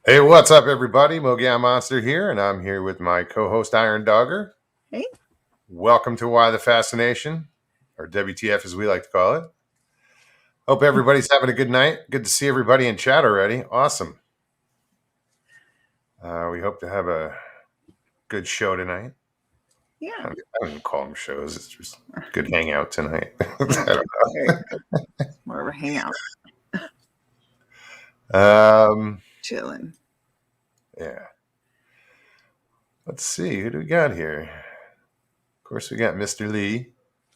Hey, what's up, everybody? Mogan Monster here, and I'm here with my co-host Iron Dogger. Hey. Welcome to Why the Fascination, or WTF as we like to call it. Hope everybody's having a good night. Good to see everybody in chat already. Awesome. We hope to have a good show tonight. Yeah. I don't even call them shows. It's just a good hangout tonight. It's more of a hangout. Chilling. Yeah. Let's see. Who do we got here? Of course, we got Mr. Lee.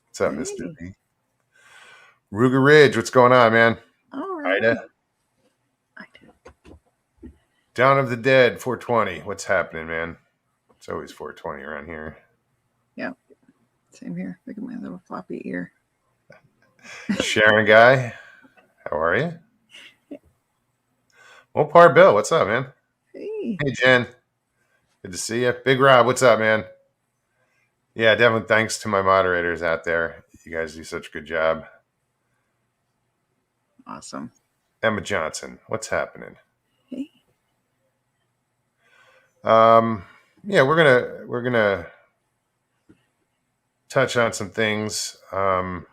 What's up, Mr. Lee? Ruger Ridge, what's going on, man? All right. Ida. Dawn of the Dead, 420. What's happening, man? It's always 420 around here. Yeah. Same here. Look at my little floppy ear. Sharon Guy, how are you? Mopar Bill, what's up, man? Hey. Hey, Jen. Good to see you. Big Rob, what's up, man? Yeah, definitely thanks to my moderators out there. You guys do such a good job. Awesome. Emma Johnson, what's happening? Hey. Yeah, we're gonna touch on some things. Got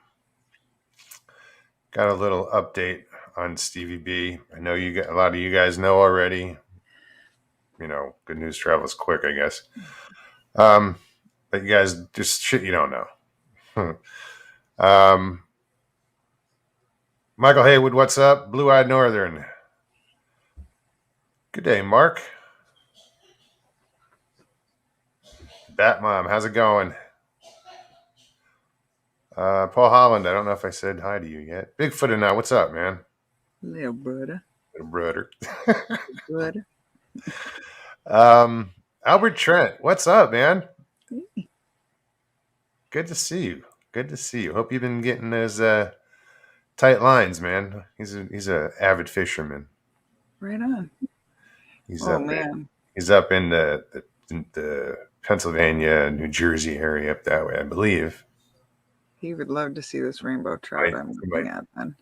a little update on Stevie B. I know a lot of you guys know already. You know, good news travels quick, I guess. But you guys, just shit you don't know. Michael Haywood, what's up? Blue Eyed Northern. Good day, Mark. Bat Mom, how's it going? Paul Holland, I don't know if I said hi to you yet. Bigfoot and I, what's up, man? Little brother. Little brother. Brother. Albert Trent, what's up, man? Hey. Good to see you. Good to see you. Hope you've been getting those tight lines, man. He's a avid fisherman. Right on. He's up in the Pennsylvania, New Jersey area up that way, I believe. He would love to see this rainbow trout I'm looking at then.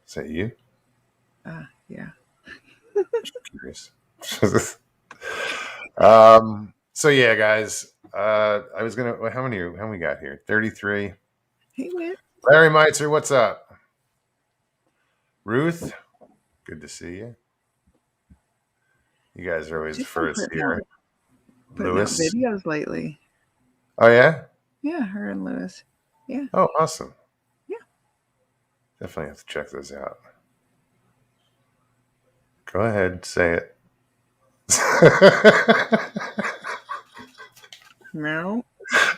Is that you? Yeah. Just curious. So yeah, guys. I was gonna. How many we got here? 33. Hey, Whit. Larry Meitzer, what's up? Ruth, good to see you. You guys are always the first here. Lewis, videos lately. Oh yeah. Yeah, her and Lewis. Yeah. Oh, awesome. Yeah. Definitely have to check those out. Go ahead, say it. No.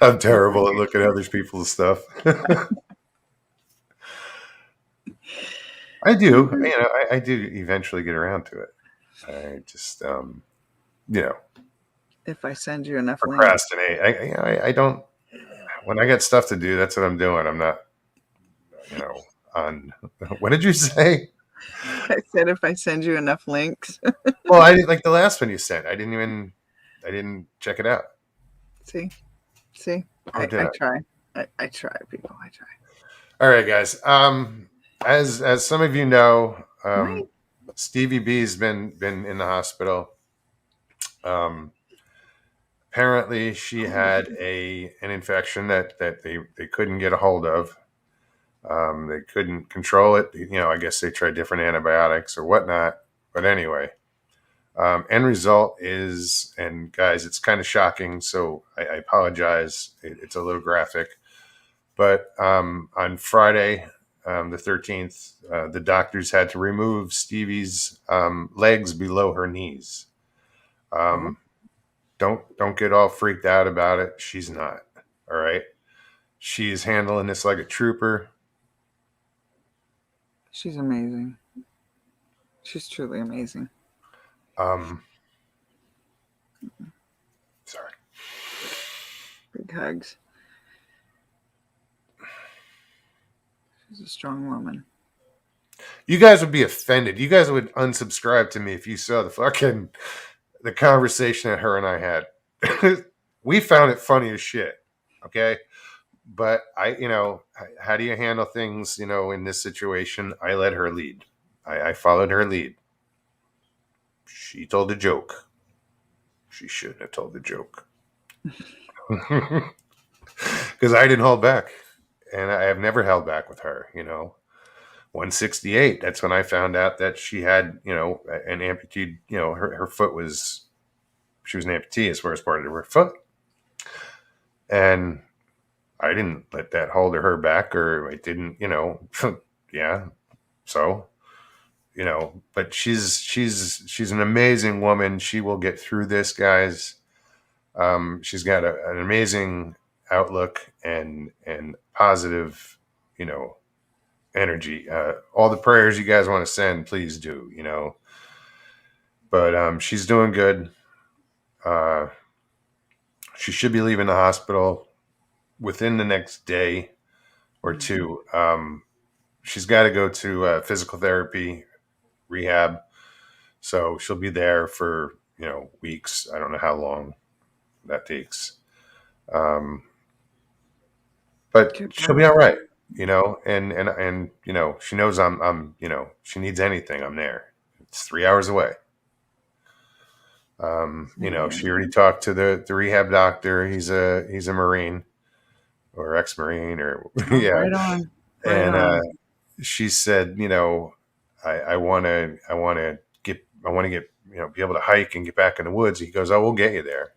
I'm terrible at looking at other people's stuff. I do. You know, I do eventually get around to it. I just, you know. If I send you enough procrastinate. I don't. When I got stuff to do, that's what I'm doing. I'm not, you know, on. What did you say? I said if I send you enough links. Well, I like the last one you sent. I didn't check it out. See, I try. I try, people. I try. All right, guys. As some of you know, Stevie B's been in the hospital. Apparently, she had an infection that they couldn't get a hold of. They couldn't control it. You know, I guess they tried different antibiotics or whatnot. But anyway, end result is, and guys, it's kind of shocking. So I apologize. It's a little graphic. But on Friday, the 13th, the doctors had to remove Stevie's legs below her knees. Don't get all freaked out about it. She's not. All right. She's handling this like a trooper. She's amazing. She's truly amazing. Sorry. Big hugs. She's a strong woman. You guys would be offended. You guys would unsubscribe to me if you saw the conversation that her and I had. We found it funny as shit. Okay. But how do you handle things, in this situation? I let her lead. I followed her lead. She told a joke. She shouldn't have told the joke. Because I didn't hold back. And I have never held back with her, 168. That's when I found out that she had, an amputee, her foot was, she was an amputee as far as part of her foot. And I didn't let that hold her back, or I didn't, yeah. So, but she's an amazing woman. She will get through this, guys. She's got an amazing outlook and positive, energy. All the prayers you guys want to send, please do, But she's doing good. Uh, she should be leaving the hospital within the next day or two. She's got to go to physical therapy rehab, so she'll be there for weeks. I don't know how long that takes, but she'll be all right. And she knows I'm she needs anything, I'm there. It's 3 hours away. She already talked to the rehab doctor. He's a Marine or ex-Marine or yeah. Right on. Right And on. she said, I want to get, be able to hike and get back in the woods. He goes, oh, we'll get you there.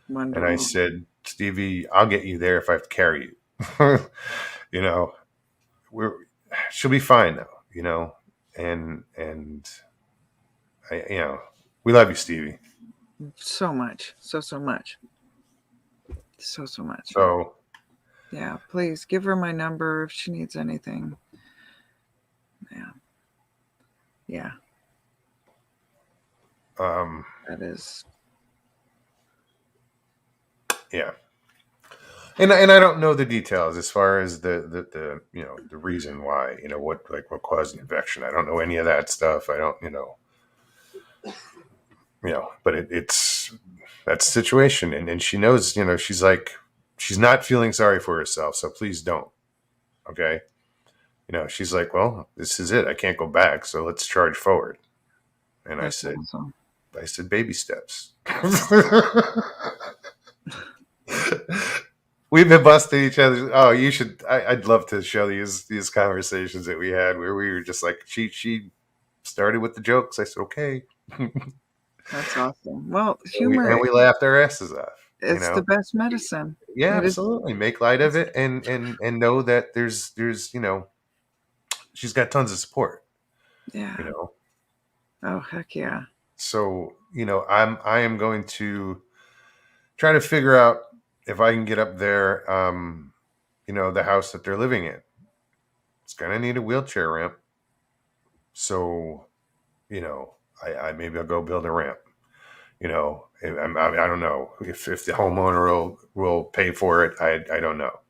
Wonderful. And I said, Stevie, I'll get you there if I have to carry you. We're she'll be fine though, and I, we love you, Stevie. So much. So much. So much. So yeah, please give her my number if she needs anything. Yeah. That is. Yeah. And I don't know the details as far as the the reason why, what caused the infection. I don't know any of that stuff. I don't, but it's that's the situation. And she knows, she's like, she's not feeling sorry for herself. So please don't. Okay. She's like, well, this is it. I can't go back. So let's charge forward. And That's awesome. I said, baby steps. We've been busting each other. Oh, you should. I'd love to show these conversations that we had where we were just like, she started with the jokes. I said, okay. That's awesome. Well, humor. And we laughed our asses off. It's the best medicine. Yeah, it absolutely. Make light of it and know that there's she's got tons of support. Yeah. Oh, heck yeah. So, I am going to try to figure out if I can get up there, the house that they're living in. It's going to need a wheelchair ramp. So, I maybe I'll go build a ramp. I don't know if the homeowner will pay for it. I don't know.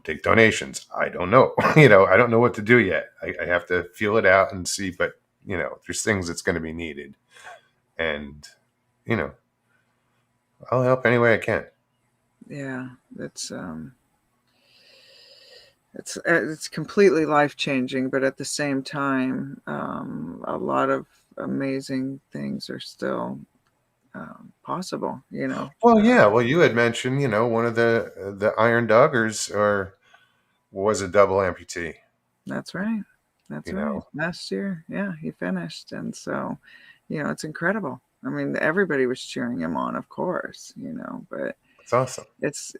Take donations. I don't know. I don't know what to do yet. I have to feel it out and see, but there's things that's going to be needed, and I'll help any way I can. Yeah, it's completely life changing, but at the same time, a lot of amazing things are still possible. Well, yeah. Well, you had mentioned, one of the Iron Doggers was a double amputee. That's right. That's right. Last year, yeah, he finished, and so, it's incredible. I mean, everybody was cheering him on, of course, but it's awesome. It's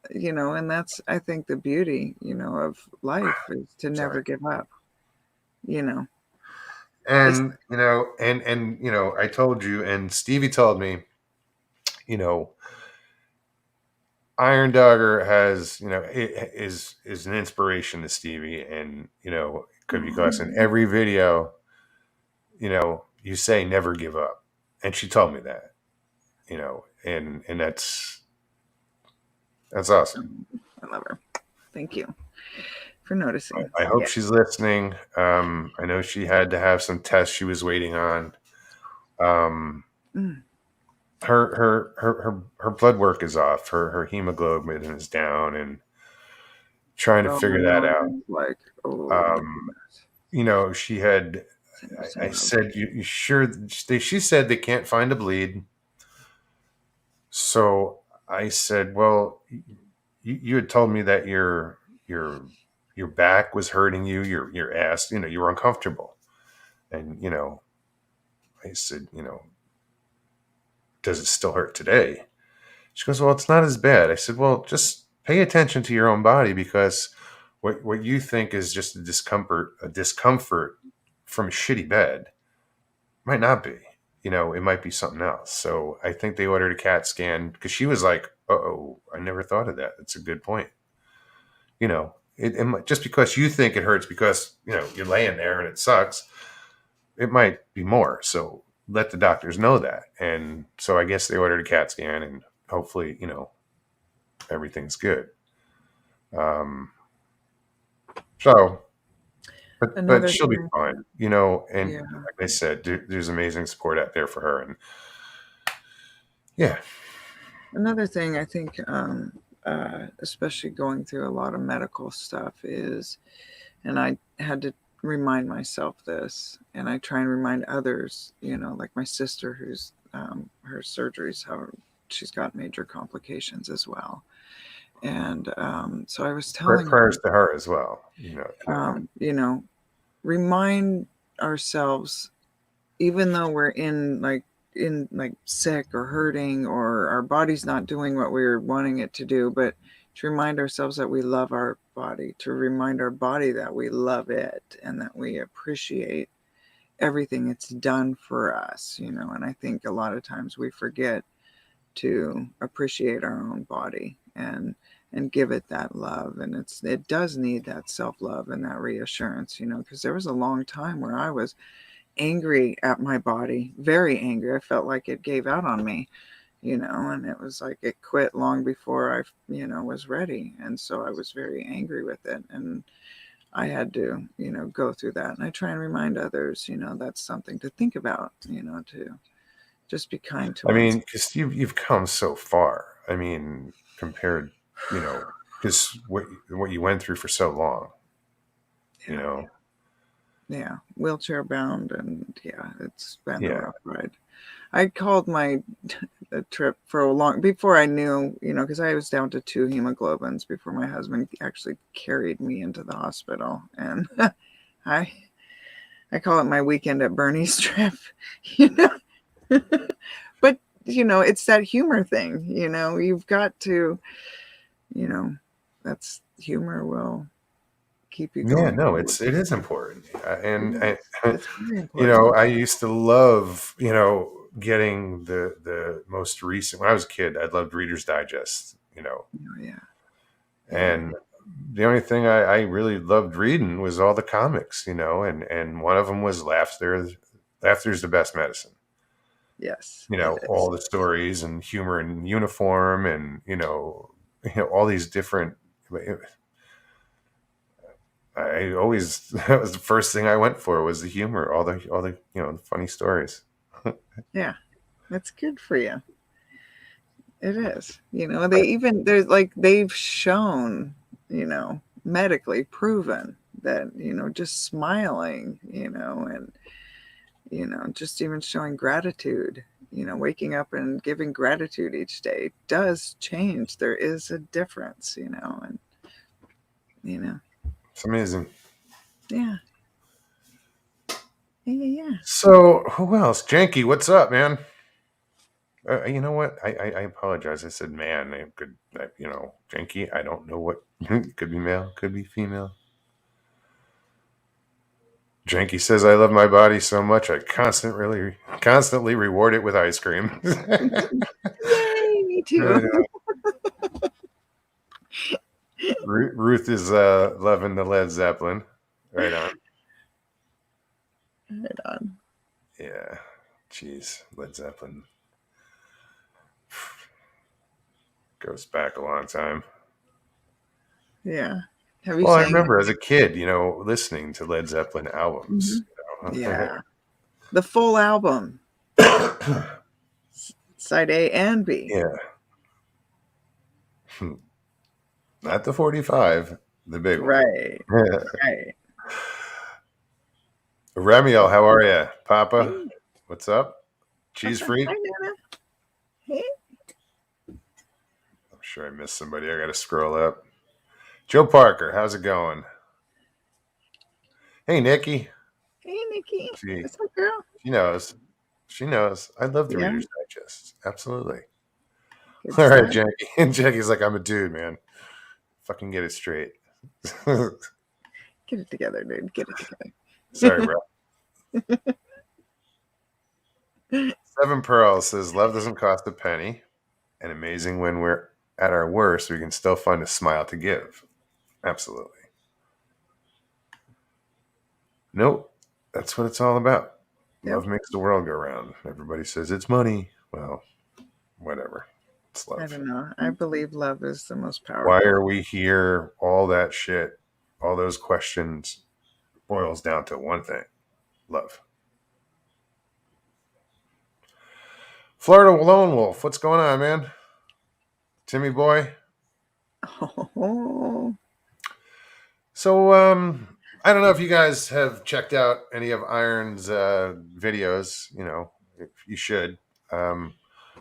and that's, I think, the beauty, of life is to never give up. And I told you, and Stevie told me, Iron Dogger has, is an inspiration to Stevie, and it could be because in every video, you say never give up, and she told me that, and that's awesome. I love her. Thank you for noticing. I hope she's listening. I know she had to have some tests she was waiting on. Her blood work is off. Her hemoglobin is down, and trying to figure that out. she had. Send you I some love. said, you sure? She said they can't find a bleed. So I said, well, you had told me that your your back was hurting you, your ass, you were uncomfortable. And, I said, does it still hurt today? She goes, well, it's not as bad. I said, well, just pay attention to your own body, because what you think is just a discomfort from a shitty bed might not be. It might be something else. So I think they ordered a CAT scan, because she was like, oh, I never thought of that. That's a good point. Just because you think it hurts because, you're laying there and it sucks, it might be more. So let the doctors know that. And so I guess they ordered a CAT scan, and hopefully, everything's good. Um, so, but Another she'll be thing, fine, yeah. and like I said, there's amazing support out there for her. And yeah. Another thing I think, especially going through a lot of medical stuff, is, and I had to remind myself this, and I try and remind others, like my sister, who's her surgeries, how she's got major complications as well. And so I was telling her, Prayers to her as well. um, you know, remind ourselves, even though we're in like sick or hurting, or our body's not doing what we're wanting it to do, but to remind ourselves that we love our body, to remind our body that we love it and that we appreciate everything it's done for us, and I think a lot of times we forget to appreciate our own body and give it that love, and it does need that self-love and that reassurance, because there was a long time where I was angry at my body, very angry. I felt like it gave out on me, and it was like it quit long before I, was ready. And so I was very angry with it. And I had to, go through that. And I try and remind others, that's something to think about, to just be kind to I oneself. mean, because you've come so far. I mean, compared, because what you went through for so long, you Yeah. know. Yeah. Wheelchair bound. And yeah, it's been a Yeah. rough ride. I called my trip for a long before I knew, because I was down to 2 hemoglobins before my husband actually carried me into the hospital, and I I call it my weekend at Bernie's trip, you know. But it's that humor thing, You've got to, you know, that's humor will keep you Yeah. going No, forward. it is important. It And is. It's very important. I used to love, getting the most recent. When I was a kid, I loved Reader's Digest. Oh, yeah, yeah, And the only thing I really loved reading was all the comics, and one of them was Laughter. Laughter's the best medicine. yes, it is. All the stories and humor and uniform, and all these different. I always that was the first thing I went for, was the humor, all the the funny stories. Yeah, that's good for you. It is. They even there's like they've shown, medically proven that, just smiling, and just even showing gratitude, waking up and giving gratitude each day does change. There is a difference, and you know, It's amazing. yeah, yeah, yeah, yeah. So who else? Janky, what's up, man? You know what? I apologize. I said man. I could, Janky. I don't know what. Could be male. Could be female. Janky says, "I love my body so much, I constantly reward it with ice cream." Yay, me too. Ruth is loving the Led Zeppelin. Right on. Right on. Yeah. Jeez, Led Zeppelin goes back a long time. Yeah. Have you Well, I sang remember as a kid, listening to Led Zeppelin it? albums. Yeah. The full album, side A and B. Yeah. Not the 45, the big one. Right. Right. Remiel, how are you, Papa? Hey, What's up? Cheese hi, freak? Nana. Hey, I'm sure I missed somebody. I got to scroll up. Joe Parker, how's it going? Hey, Nikki. hey, Nikki. She What's up, girl? she knows. She knows. I love the Yeah, Reader's Digest. Absolutely. good All right, stuff. Jackie. And Jackie's like, I'm a dude, man. Fucking get it straight. Get it together, dude. Get it Sorry, together. bro. Seven Pearls says, love doesn't cost a penny. And amazing when we're at our worst, we can still find a smile to give. Absolutely. Nope. That's what it's all about. Yep. Love makes the world go round. Everybody says it's money. Well, whatever. It's I love. don't know. I believe love is the most Why powerful. are we here? All that shit, all those questions boils down to one thing: love. Florida Lone Wolf, what's going on, man? Timmy boy. Oh, So, I don't know if you guys have checked out any of Iron's videos. You know, if you should. Um,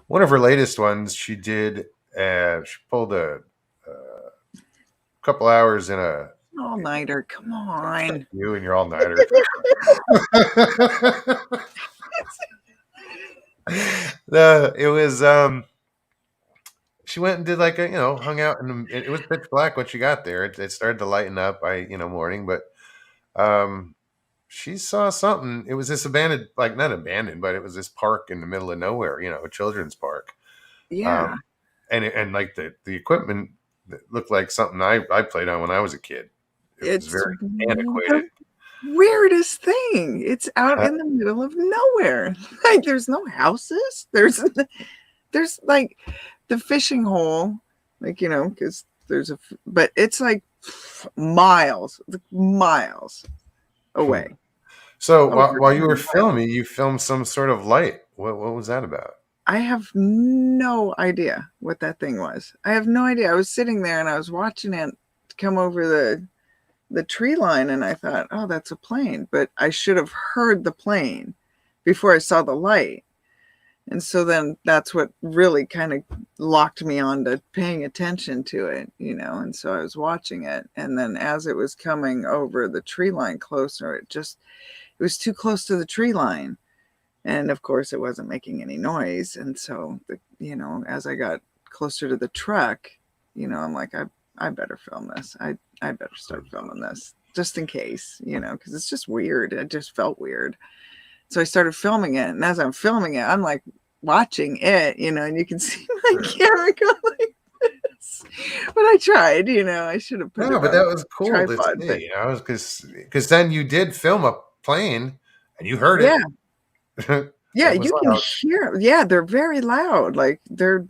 One of her latest ones, she did. She pulled a couple hours in a. all nighter. Come on. You and your all nighter. No, it was. She went and did like a, hung out, and it was pitch black when she got there. It started to lighten up by morning, but um, she saw something. It was this abandoned, like not abandoned, but it was this park in the middle of nowhere. A children's park. Yeah, Um, and like the equipment that looked like something I played on when I was a kid. It was it's very antiquated. the weirdest thing. It's out in the middle of nowhere. Like, there's no houses. There's like the fishing hole, like, because but it's like miles away. So Over while you were 10 miles. filming, you filmed some sort of light. What was that about? I have no idea what that thing was. I have no idea. I was sitting there and I was watching it come over the tree line, and I thought, oh, that's a plane. But I should have heard the plane before I saw the light. And so then that's what really kind of locked me on to paying attention to it, And so I was watching it. And then as it was coming over the tree line closer, it was too close to the tree line. And of course, it wasn't making any noise. And so, as I got closer to the truck, I'm like, I better film this. I better start filming this just in case, because it's just weird. It just felt weird. So I started filming it. And as I'm filming it, I'm like watching it, and you can see my camera go like this. But I tried, I should have put No, it but on that a was cool to tripod. But see. Because then you did film a plane and you heard yeah, it. yeah, It was you can loud. hear. Yeah, they're very loud. Like they're,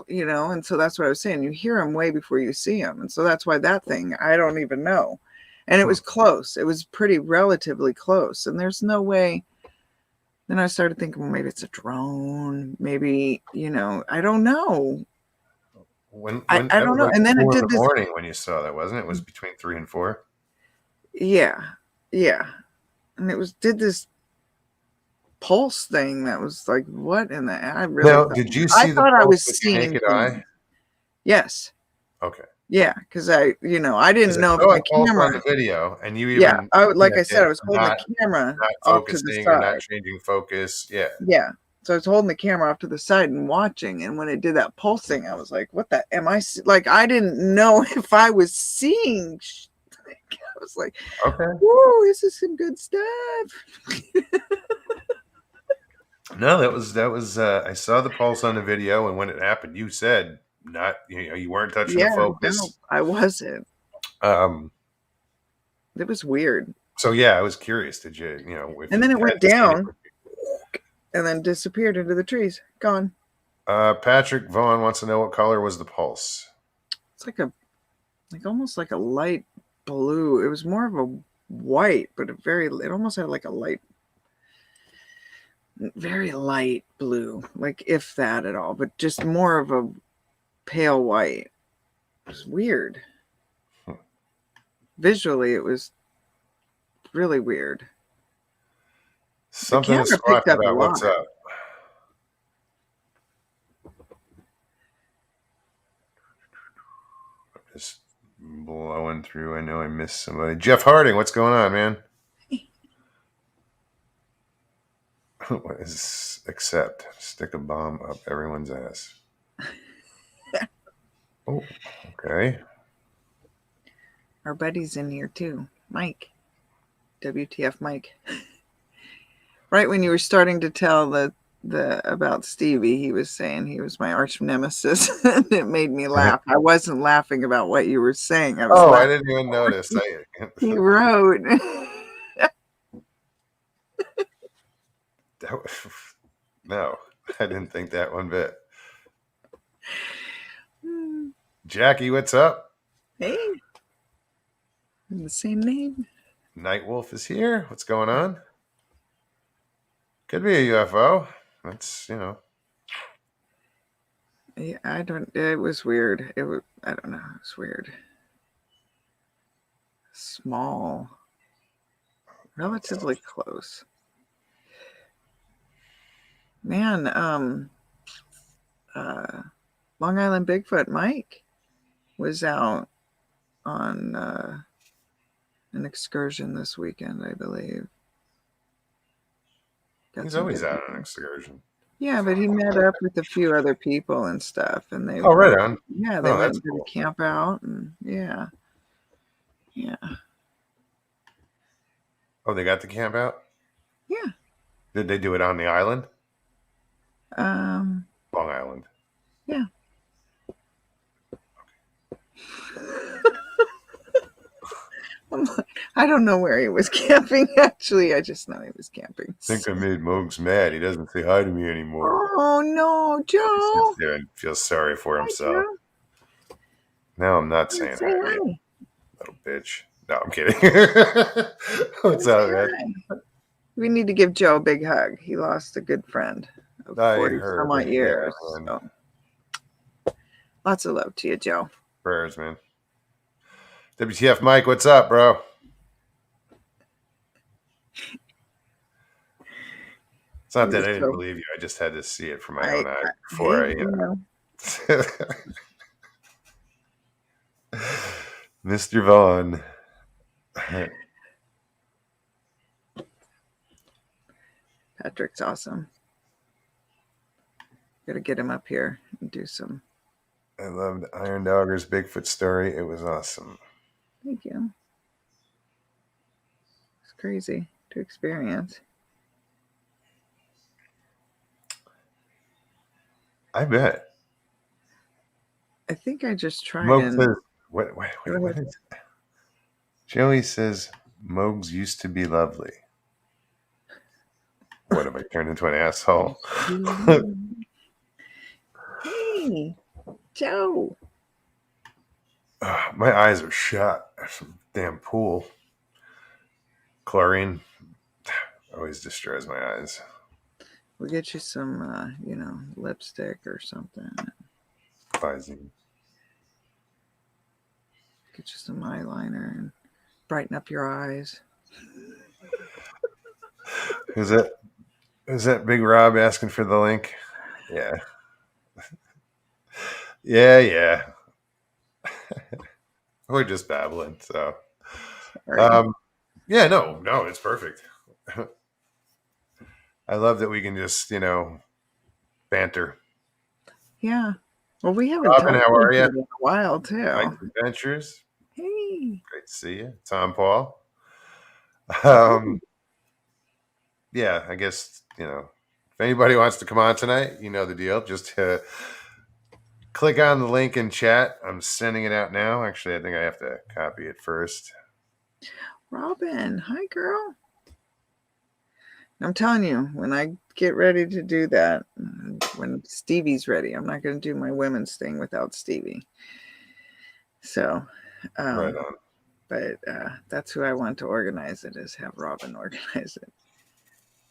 and so that's what I was saying. You hear them way before you see them. And so that's why that thing, I don't even know. And it was close. It was pretty relatively close. And there's no way. Then I started thinking, well, maybe it's a drone. Maybe, I don't know. When I that don't was know. like And then it 4 in did the this. morning when you saw that, wasn't it? It was between 3 and 4. Yeah. Yeah. And did this pulse thing that was like, what in the, I really Now, thought, did you I see the thought I pulse was with your seeing naked things. eye? Yes. Okay. Yeah. Cause I Because didn't I know if saw my a pulse on camera, the video, and you yeah, even like I said, commented I was holding the camera not off to the focusing or not side. changing focus. Yeah. Yeah. So I was holding the camera off to the side and watching. And when it did that pulsing, I was like, what the, like, I didn't know if I was seeing. I was like, Okay. whoa, this is some good stuff. No, that was. I saw the pulse on the video, and when it happened, you said not. You weren't touching the Yeah, no, focus. I wasn't. Um. It was weird. So yeah, I was curious. Did you, if And you then it had went seen it? down and then disappeared into the trees. Gone. Patrick Vaughn wants to know what color was the pulse. It's like almost like a light blue. It was more of a white, but it almost had like a very light blue, like if that at all, but just more of a pale white. It was weird. Visually, it was really weird. The Something to camera squawk picked up a about. lot. What's up? Just blowing through. I know I missed somebody. Jeff Harding, what's going on, man? What is accept? Stick a bomb up everyone's ass. Oh, okay. Our buddy's in here too, Mike. WTF, Mike. Right when you were starting to tell the about Stevie, he was saying he was my arch nemesis, and it made me laugh. I wasn't laughing about what you were saying. I was Oh, I laughing. didn't even notice. He wrote. No, I didn't think that one bit. Jackie, what's up? Hey, the same name. Nightwolf is here. What's going on? Could be a UFO. That's, Yeah, I don't. It was weird. It was. I don't know. It was weird. Small, relatively close. Man, Long Island Bigfoot Mike was out on an excursion this weekend, I believe. he's always out on an excursion. Yeah, but he met up with a few other people and stuff, and they Oh, right on. Yeah, they Oh, went that's to cool. the camp out, and yeah. Oh, they got the camp out? Yeah. Did they do it on the island? Um. Long Island. Yeah. I don't know where he was camping, actually. I just know he was camping. I think I made Mogs mad. He doesn't say hi to me anymore. Oh, no, Joe. He sits there and feels sorry for himself. No, I'm not saying hi to you, little bitch. No, I'm kidding. What's up, man? We need to give Joe a big hug. He lost a good friend of 40 some odd years. Yeah, so. Lots of love to you, Joe. Prayers, man. WTF Mike, what's up, bro? It's not that I didn't believe you. I just had to see it from my own eyes before Mr. Vaughn. Patrick's awesome. Got to get him up here and do some. I loved Iron Dogger's Bigfoot story. It was awesome. Thank you. It's crazy to experience. I bet. I think I just tried Says, what is it? Joey says Mogs used to be lovely. What, have I turned into an asshole? Hey, Joe. My eyes are shut. There's some damn pool. Chlorine always destroys my eyes. We'll get you some, lipstick or something. Visine. Get you some eyeliner and brighten up your eyes. Is that Big Rob asking for the link? Yeah. Yeah. We're just babbling, so. Yeah, no, it's perfect. I love that we can just, banter. Yeah. Well, we haven't Robin, how are you? In a while, too. Mike's Adventures. Hey. Great to see you. Tom Paul. Yeah, I guess, if anybody wants to come on tonight, you know the deal. Just click on the link in chat. I'm sending it out now. Actually, I think I have to copy it first. Robin, hi, girl. I'm telling you, when I get ready to do that, when Stevie's ready, I'm not going to do my women's thing without Stevie. So, Right on. But that's who I want to organize it, is have Robin organize it.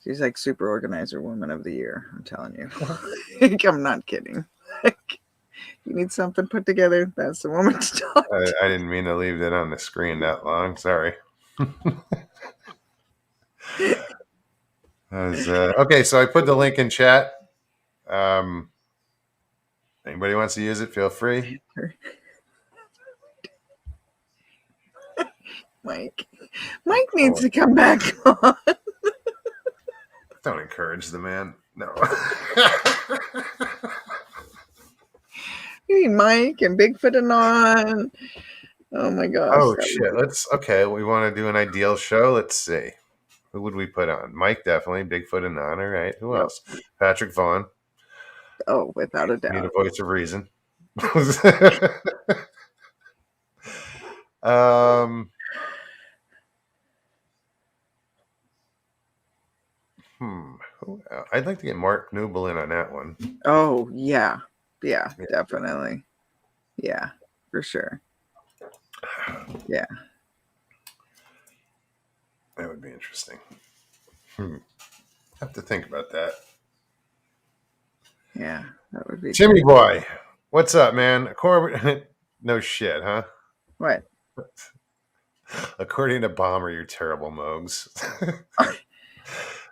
She's like super organizer woman of the year. I'm telling you. I'm not kidding. You need something put together, that's the woman to talk to. I didn't mean to leave that on the screen that long. Sorry. Okay, so I put the link in chat. Um, Anybody wants to use it, feel free. Mike needs to come back on. Don't encourage the man. No. You mean Mike and Bigfoot and on. Oh my gosh. Oh shit. Okay. We want to do an ideal show. Let's see. Who would we put on? Mike, definitely. Bigfoot and on. All right. Who Yep. else? Patrich Vaughn. Oh, without a Need a doubt. voice of reason. um. I'd like to get Mark Newble in on that one. Oh yeah. Yeah, definitely. Yeah, for sure. Yeah. That would be interesting. Have to think about that. Yeah, that would be Timmy great. boy, what's up, man? No shit, huh? What? According to Bomber, you're terrible, Mogs.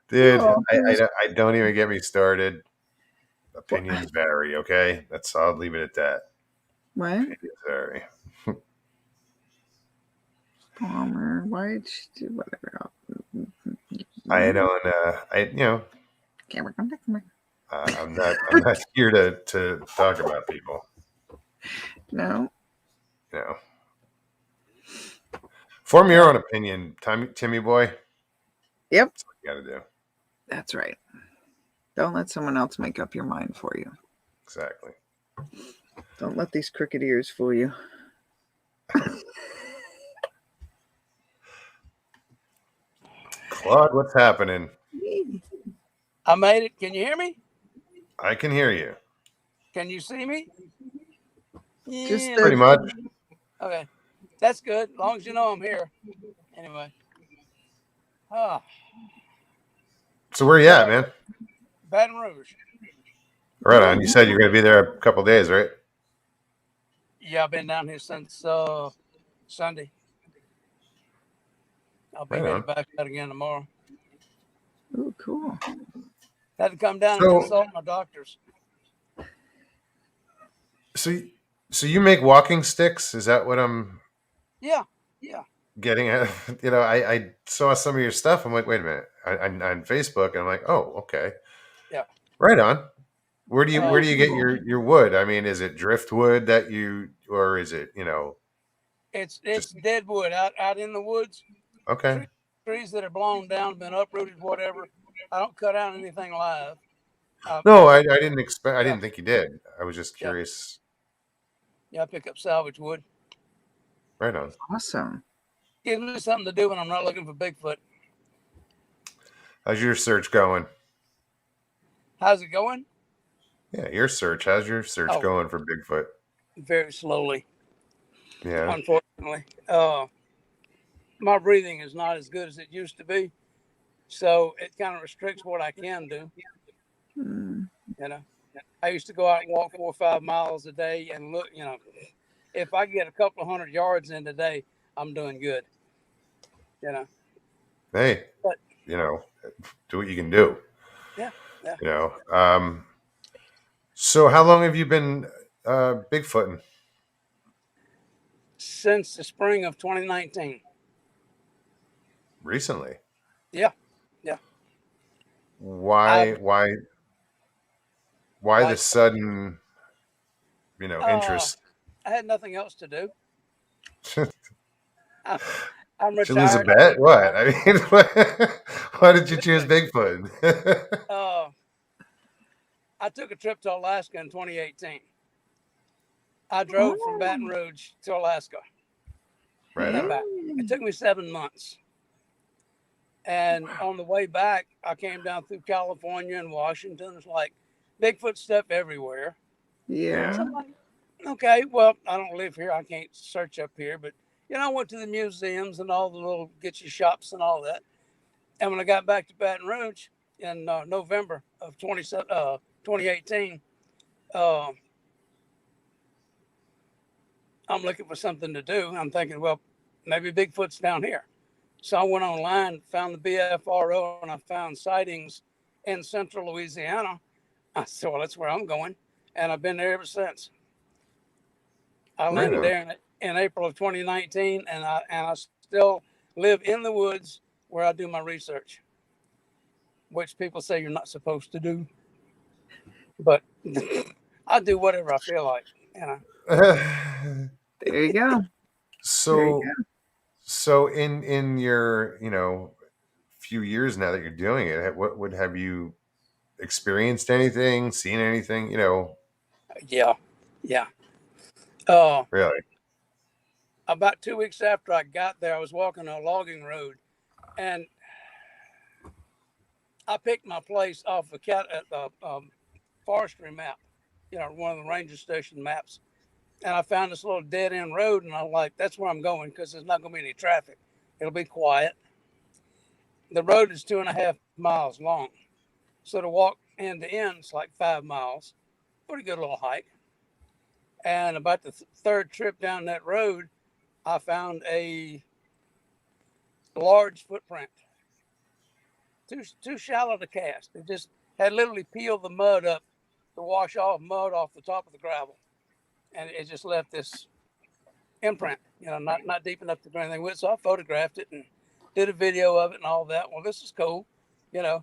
Dude, Oh, I don't even get me started. Opinions vary, okay? I'll leave it at that. what? Opinions vary. Bomber. Why did you do whatever? I don't. Camera, come back. I'm not here to talk about people. No. You know, form your own opinion, Timmy boy. Yep. That's what you got to do. That's right. Don't let someone else make up your mind for you. Exactly. Don't let these crooked ears fool you. Claude, what's happening? I made it. Can you hear me? I can hear you. Can you see me? Just Pretty much. Okay. That's good. As long as you know I'm here. Anyway. So where you at, man? Baton Rouge. Right on. You said you're going to be there a couple days, right? Yeah, I've been down here since Sunday. I'll be Right headed on. back out again tomorrow. Oh, cool. Had to come down and consult my doctors. So you make walking sticks? Is that what I'm Yeah. getting at? I saw some of your stuff. I'm like, wait a minute, on Facebook, and I'm like, oh, okay, Yeah. right on. Where do you get your wood? I mean, is it driftwood that you, or is it It's just dead wood out in the woods. okay? Trees that are blown down, been uprooted, whatever. I don't cut out anything live. No, I didn't expect. I Yeah. didn't think you did. I was just Yeah. curious. Yeah, I pick up salvage wood. Right on. Awesome. Gives me something to do when I'm not looking for Bigfoot. How's your search going? How's it going? Yeah, your search. How's your search going for Bigfoot? Very slowly. Yeah. Unfortunately. My breathing is not as good as it used to be. So it kind of restricts what I can do. I used to go out and walk 4 or 5 miles a day and look, if I get a couple of 100 yards in today, I'm doing good. Hey, But do what you can do. yeah. So how long have you been Bigfooting? Since the spring of 2019. Recently. Yeah. Why the sudden interest? I had nothing else to do. I'm Did you lose a retired. bet? What? I mean, why did you choose Bigfoot? I took a trip to Alaska in 2018. I drove from Baton Rouge to Alaska. Right on. Back. It took me 7 months. And on the way back, I came down through California and Washington. It's like Bigfoot stuff everywhere. Yeah. So I'm like, okay, well, I don't live here. I can't search up here. But, I went to the museums and all the little get you shops and all that. And when I got back to Baton Rouge in November of 2018, I'm looking for something to do. I'm thinking, well, maybe Bigfoot's down here. So I went online, found the BFRO, and I found sightings in central Louisiana. I said, well, that's where I'm going. And I've been there ever since. I Right landed on. there in April of 2019, and I still live in the woods where I do my research, which people say you're not supposed to do. But I do whatever I feel like, you know. There you go. There you So, so in your, few years now that you're doing it, what would have you experienced anything, seen anything, Yeah, yeah. Uh, really? about 2 weeks after I got there, I was walking a logging road, and I picked my place off a forestry map, one of the ranger station maps, and I found this little dead end road, and I'm like, that's where I'm going because there's not going to be any traffic. It'll be quiet. The road is 2.5 miles long, so to walk end to end, it's like 5 miles. Pretty good little hike. And about the third trip down that road, I found a large footprint, too shallow to cast. It just had literally peeled the mud up to wash off mud off the top of the gravel, and it just left this imprint, not deep enough to do anything with. So I photographed it and did a video of it and all that. Well, this is cool, you know.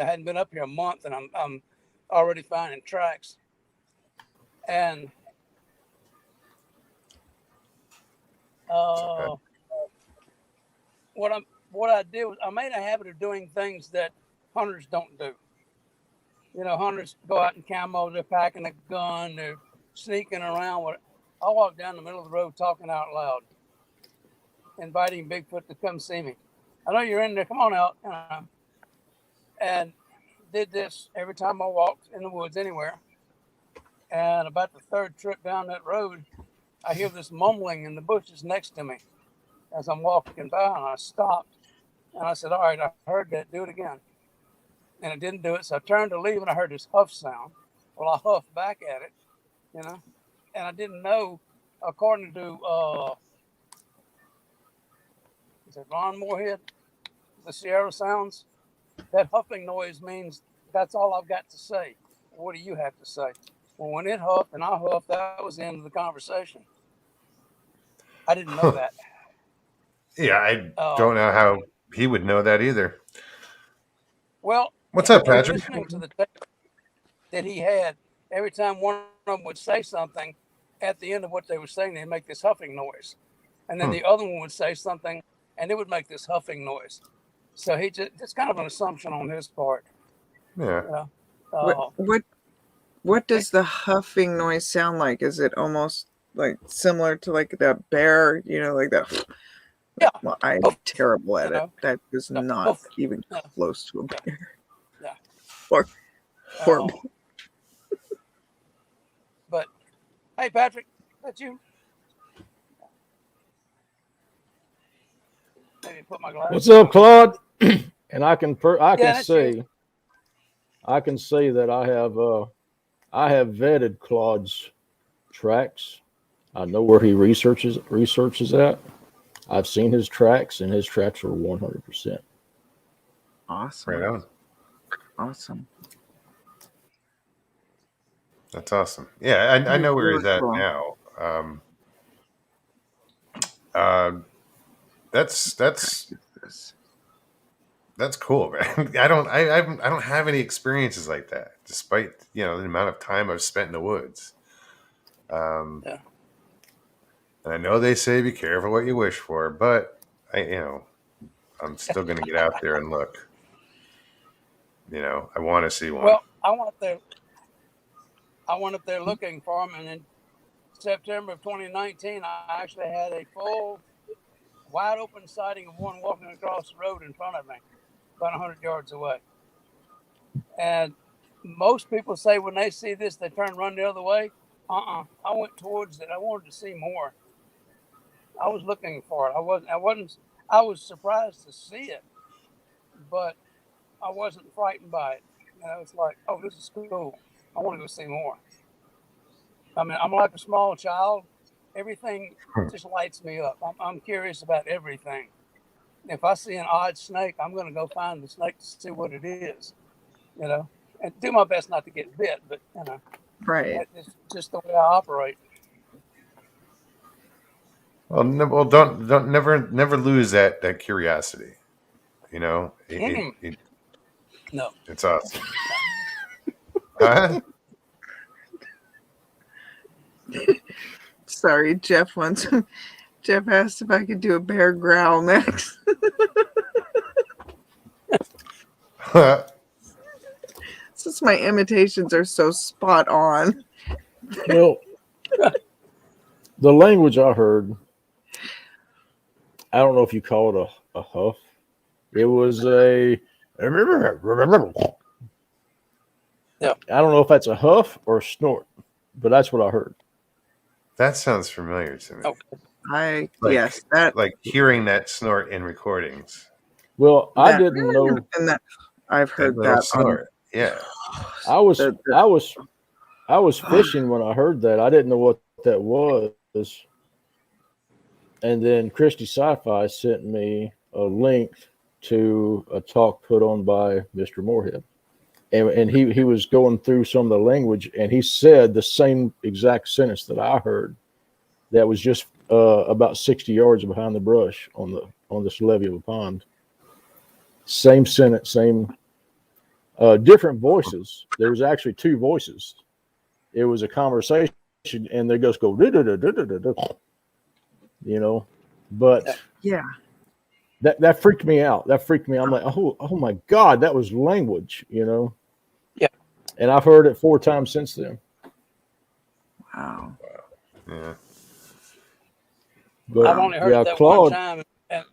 I hadn't been up here a month, and I'm already finding tracks. And uh, what I did was I made a habit of doing things that hunters don't do. Hunters go out in camo, they're packing a gun, they're sneaking around. I walk down the middle of the road talking out loud, inviting Bigfoot to come see me. I know you're in there, come on out. And did this every time I walked in the woods anywhere. And about the third trip down that road, I hear this mumbling in the bushes next to me as I'm walking by, and I stopped. And I said, all right, I heard that, do it again. And it didn't do it, so I turned to leave, and I heard this huff sound. Well, I huffed back at it, and I didn't know, according to, is it Ron Moorhead, the Sierra Sounds, that huffing noise means that's all I've got to say. What do you have to say? Well, when it huffed and I huffed, that was the end of the conversation. I didn't know that. Yeah, I Uh, don't know how he would know that either. well, What's up, in Patrick? listening to the tape that he had, every time one of them would say something, at the end of what they were saying, they'd make this huffing noise. And then Hmm. the other one would say something, and it would make this huffing noise. So it's kind of an assumption on his part. Yeah. You know? What Uh, what what does the huffing noise sound like? Is it almost like similar to like that bear, like that? yeah. Well, I'm Huff, terrible at you it. know, That is yeah, not huff, even yeah, close to a yeah, bear. yeah. Or Uh, horrible. but hey, Patrick, that's you. Maybe put my What's glasses up, on. Claude? And I can Yeah, that's you. say that I have vetted Claude's tracks. I know where he researches at. I've seen his tracks, and his tracks are 100%. Right Awesome. on. Awesome. That's awesome. Yeah, I That's know where really he's at cool. now. Uh, that's Practice this. that's cool, man. I don't have any experiences like that, despite the amount of time I've spent in the woods. Um, Yeah. and I know they say be careful what you wish for, but I'm still going to get out there and look. I want to see one. Well, I went up there looking for them, and in September of 2019, I actually had a full, wide open sighting of one walking across the road in front of me, about 100 yards away. And most people say when they see this, they turn and run the other way. I went towards it. I wanted to see more. I was looking for it. I was surprised to see it, but I wasn't frightened by it. It's like, oh, this is cool. I want to go see more. I mean, I'm like a small child. Everything just lights me up. I'm curious about everything. if I see an odd snake, I'm going to go find the snake to see what it is, and do my best not to get bit, but, Right. that's just the way I operate. Well, don't never lose that curiosity. You know, No. it's awesome. Huh? Sorry, Jeff wants. Jeff asked if I could do a bear growl next. Since my imitations are so spot on. Well, the language I heard, I don't know if you call it a huff. It was a. Yeah. I don't know if that's a huff or a snort, but that's what I heard. That sounds familiar to me. Okay. Yes, that Like hearing that snort in recordings. Well, I that- didn't know. and that I've heard That little that on snort. Yeah. I was the- I was fishing when I heard that. I didn't know what that was. And then Christy Sci-Fi sent me a link to a talk put on by Mr. Moorhead. And he was going through some of the language, and he said the same exact sentence that I heard that was just about 60 yards behind the brush on this levee of a pond. Same sentence, same different voices. There was actually two voices. It was a conversation, and they just go, but yeah. that freaked me out. That freaked me out. I'm like, oh my God, that was language, Yeah. And I've heard it 4 times since then. Wow. Yeah. But I've only heard that Claude, one time, and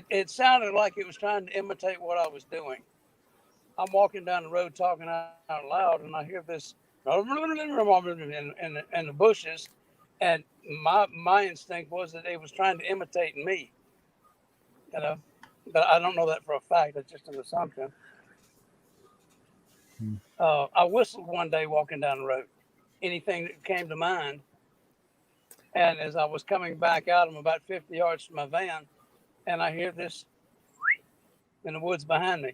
it sounded like it was trying to imitate what I was doing. I'm walking down the road talking out loud, and I hear this in the bushes, and my instinct was that it was trying to imitate me, but I don't know that for a fact. It's just an assumption. I whistled one day walking down the road, anything that came to mind. And as I was coming back out, I'm about 50 yards from my van, and I hear this in the woods behind me.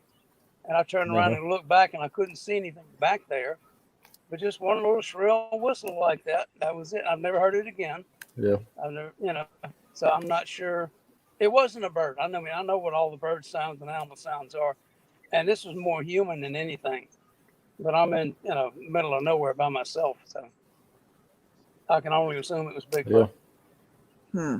And I turned around and looked back, and I couldn't see anything back there, but just one little shrill whistle like that. That was it. I've never heard it again. Yeah. I've never, so I'm not sure. It wasn't a bird. I know what all the bird sounds and animal sounds are, and this was more human than anything. But I'm in, middle of nowhere by myself, so I can only assume it was Bigfoot. Yeah.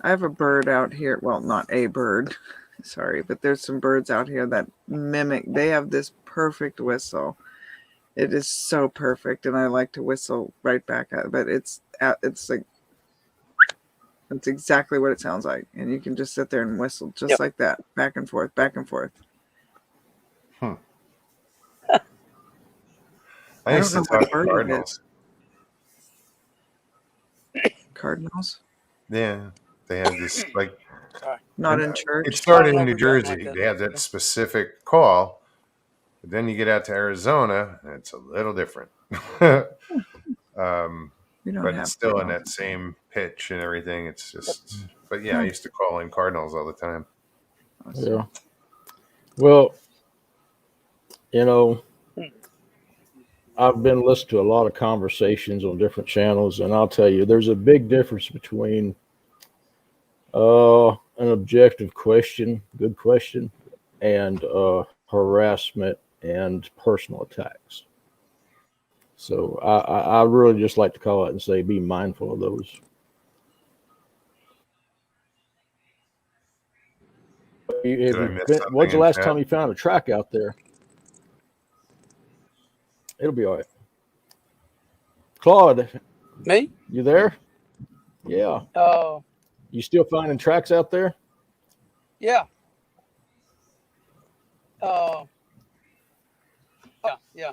I have a bird out here. Well, not a bird. Sorry, but there's some birds out here that mimic. They have this perfect whistle. It is so perfect, and I like to whistle right back at it. But it's like that's exactly what it sounds like, and you can just sit there and whistle just like that, back and forth, back and forth. I used to don't know talk what to bird it cardinals. Cardinals? Yeah. They have this like Not in church. it started in I've New never done Jersey. like that. They have that specific call. But then you get out to Arizona, and it's a little different. We don't But have it's still in cardinals. that same pitch and everything. It's just, but yeah, I used to call in cardinals all the time. Yeah. Well, I've been listening to a lot of conversations on different channels, and I'll tell you, there's a big difference between an objective question, good question, and harassment and personal attacks. So I really just like to call it and say, be mindful of those. Did I miss When's something the in last chat? time you found a track out there? It'll be all right. Claude, Me? you there? Yeah. You still finding tracks out there? Yeah. Yeah.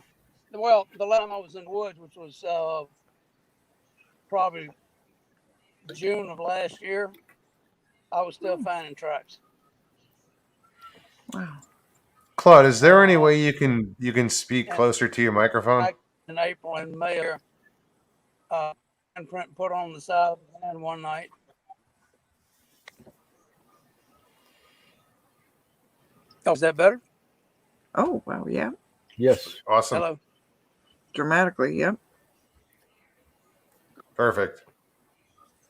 Well, the last time I was in the woods, which was probably June of last year, I was still finding tracks. Wow. Claude, is there any way you can speak closer to your microphone? Back in April and May, handprint put on the side of the van one night. Oh, is that better? Oh, wow. Yeah. Yes. Awesome. Hello. Dramatically. Yep. Perfect.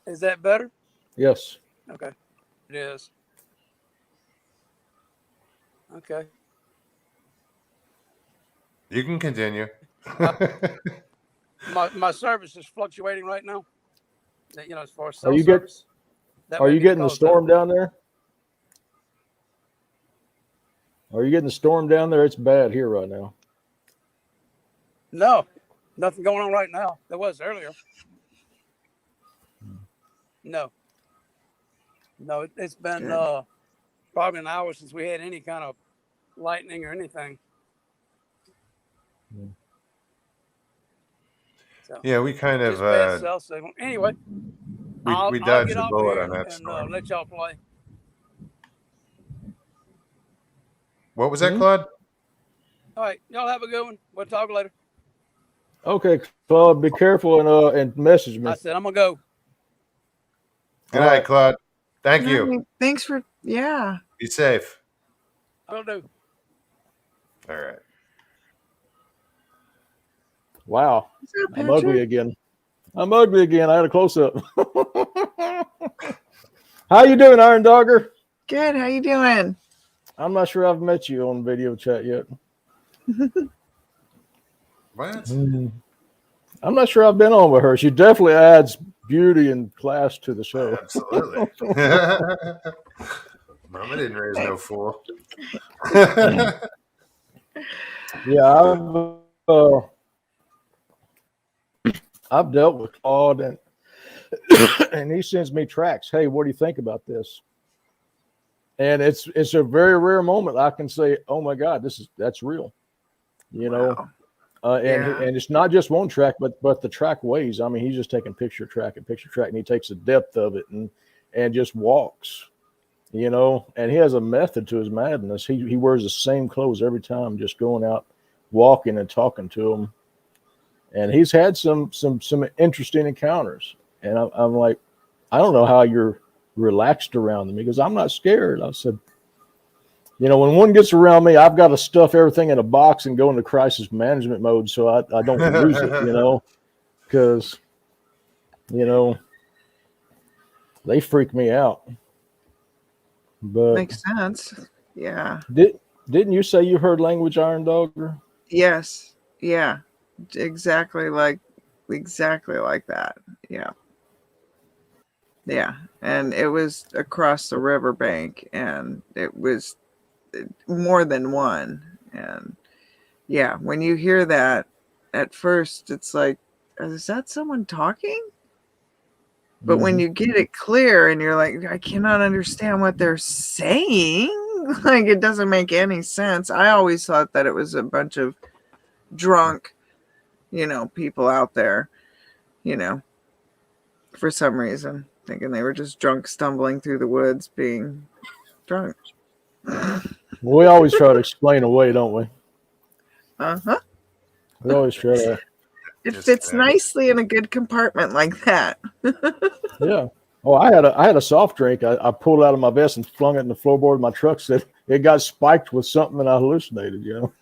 Is that better? Yes. Okay. It is. Okay. You can continue. My service is fluctuating right now. As far as Are cell you service. That Are may you be the getting the cause of it. storm down there? Are you getting the storm down there? It's bad here right now. No, nothing going on right now. There was earlier. No, it's been Good. probably an hour since we had any kind of lightning or anything. So Yeah, we kind just of bad cell signal. Anyway, I'll we get dodged a off of bullet here on that and storm. let y'all play. What was that, Claude? All right, y'all have a good one. We'll talk later. Okay, Claude, be careful and message me. I said I'm gonna go. Good All night, right. Claude. Thank you. Thanks for, yeah. Be safe. I'll do. All right. Wow, What's up, I'm ugly Patrick? again. I'm ugly again. I had a close up. How you doing, Iron Dogger? Good. How you doing? I'm not sure I've met you on video chat yet. What? I'm not sure I've been on with her. She definitely adds beauty and class to the show. Absolutely. Mama didn't raise no fool. Yeah, I've dealt with Claude and and he sends me tracks. Hey, what do you think about this? And it's a very rare moment I can say, oh my God, that's real. You know, Wow. and it's not just one track, but the track ways. I mean, he's just taking picture track, and he takes the depth of it and just walks. You know, and he has a method to his madness. He wears the same clothes every time, just going out, walking and talking to them. And he's had some interesting encounters. And I'm like, I don't know how you're relaxed around them. He goes, I'm not scared. I said, you know, when one gets around me, I've got to stuff everything in a box and go into crisis management mode so I don't lose it, you know, because, you know, they freak me out. But Makes sense. Yeah. didn't you say you heard language, Iron Dogger? Yes. Yeah. Exactly like that. Yeah. Yeah. And it was across the riverbank, and it was more than one. And yeah, when you hear that at first, it's like, is that someone talking? But when you get it clear and you're like, I cannot understand what they're saying, like it doesn't make any sense. I always thought that it was a bunch of drunk, people out there, for some reason, thinking they were just drunk, stumbling through the woods, being drunk. We always try to explain away, don't we? Uh-huh. We always try to. It fits nicely in a good compartment like that. Yeah. Oh, I had a soft drink. I pulled out of my vest and flung it in the floorboard of my truck. Said it got spiked with something and I hallucinated. You know.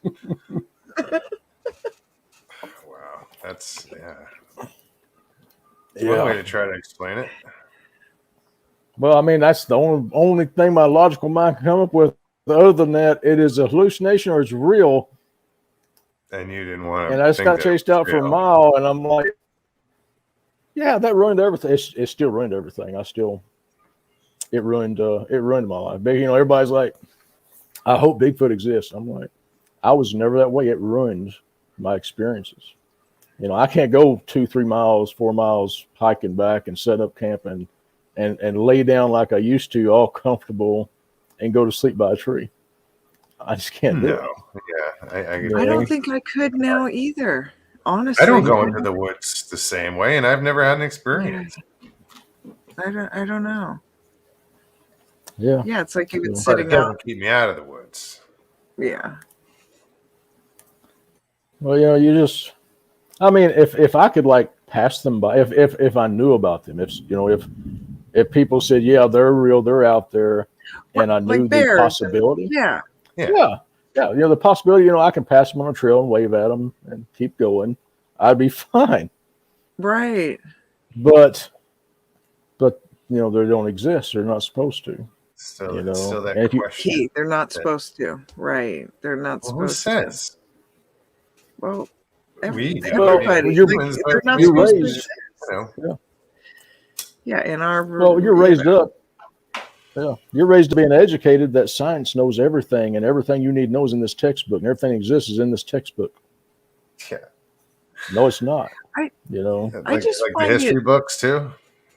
Wow, that's one way to try to explain it. Well, I mean, that's the only thing my logical mind can come up with. Other than that, it is a hallucination or it's real. And you didn't want to. And I just got chased out for a mile, and I'm like, yeah, that ruined everything. It still ruined everything. It ruined my life. But, everybody's like, I hope Bigfoot exists. I'm like, I was never that way. It ruined my experiences. I can't go 2-3 miles, 4 miles hiking back and set up camp and lay down like I used to, all comfortable, and go to sleep by a tree. I just can't do it. Yeah, I don't think I could now either. Honestly, I don't go into the woods the same way, and I've never had an experience. Yeah. I don't know. Yeah. Yeah, it's like you've been But sitting it doesn't out. keep me out of the woods. Yeah. Well, you just, I mean, if I could like pass them by, if I knew about them, if people said, yeah, they're real, they're out there, and I knew like the bears. possibility. Yeah. Yeah. Yeah. The possibility, I can pass them on a trail and wave at them and keep going. I'd be fine. Right. But they don't exist. They're not supposed to. It's still that And if you, question. They're not supposed to. Right. They're not Well, who supposed to. says? Well, We do. everybody. Humans, They're but not we supposed raised- to. Yeah, in our you're raised up. Yeah, you're raised to being educated that science knows everything, and everything you need knows in this textbook, and everything exists is in this textbook. Yeah. No, it's not. I just like the find history it books too.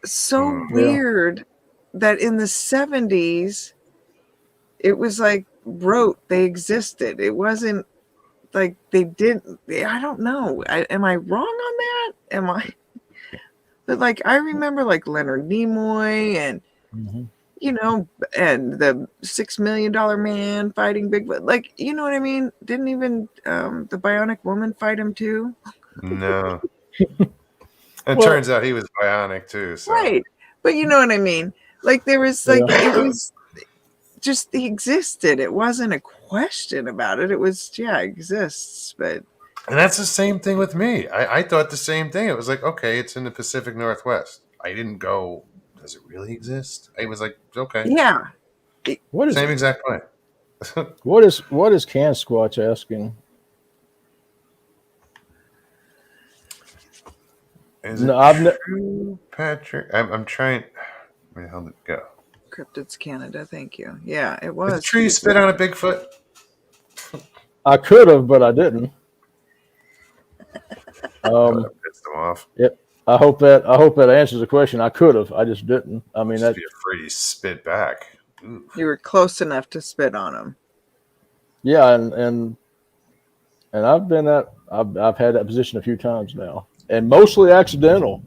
so weird that in the 70s it was like wrote they existed. It wasn't like they didn't. I don't know. Am I wrong on that? Am I? But like I remember like Leonard Nimoy and and the $6 Million Man fighting Bigfoot. Like, you know what I mean? Didn't even the Bionic Woman fight him too? No. It turns out he was bionic too. So. Right. But you know what I mean? Like there was like it was just he existed. It wasn't a question about it. It was it exists. But And that's the same thing with me. I thought the same thing. It was like, okay, it's in the Pacific Northwest. I didn't go, does it really exist? I was like, okay. yeah. What is Same exact way. what is Can Squatch asking? Is it true, Patrick? I'm trying. Where the hell did it go? Cryptids Canada, thank you. Yeah, it Is was. it true you spit on a Bigfoot? I could have, but I didn't. That pissed them off. Yep. I hope that answers the question. I could have. I just didn't. I mean, Just be afraid you spit back. Ooh. You were close enough to spit on him. Yeah, and I've been I've had that position a few times now, and mostly accidental.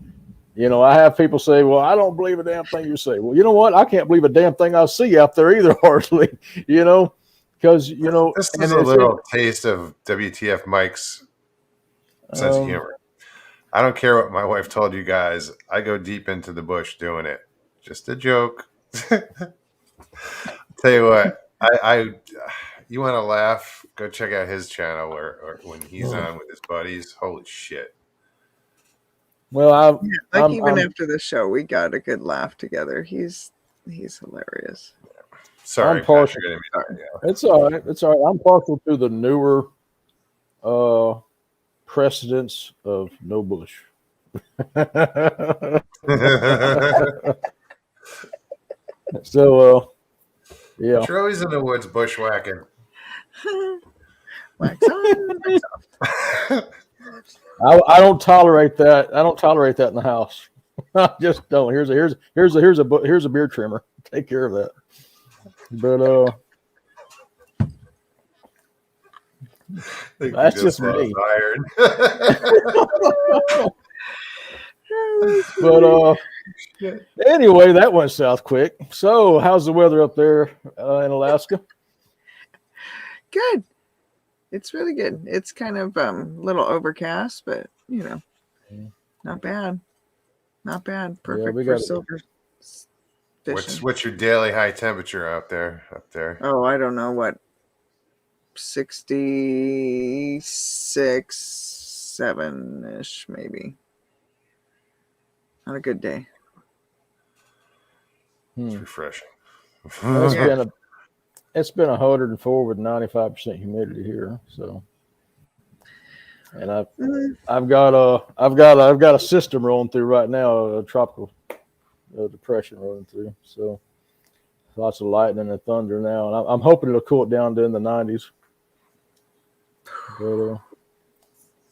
I have people say, "Well, I don't believe a damn thing you say." Well, you know what? I can't believe a damn thing I see out there either, hardly. Because this is a little taste of WTF Mike's sense of humor. I don't care what my wife told you guys. I go deep into the bush doing it. Just a joke. Tell you what, you want to laugh? Go check out his channel or when he's on with his buddies. Holy shit! Well, after the show, we got a good laugh together. He's hilarious. Sorry, I'm partial. Patrick, It's all right. It's all right. I'm partial to the newer precedents of no bush. So, yeah. You're always in the woods bushwhacking. Wax on, wax off. I don't tolerate that. I don't tolerate that in the house. I just don't. Here's a beard trimmer. Take care of that. But that's just me. But anyway, that went south quick. So, how's the weather up there in Alaska? Good. It's really good. It's kind of a little overcast, but not bad. Not bad. Perfect for silver fishing. What's your daily high temperature up there? Oh, I don't know what. 66, 7-ish, maybe. On a good day. It's refreshing. It's been 104 with 95% humidity here. So, and I've got a system rolling through right now, a tropical depression rolling through. So, lots of lightning and thunder now, and I'm hoping it'll cool it down to in the 90s. But,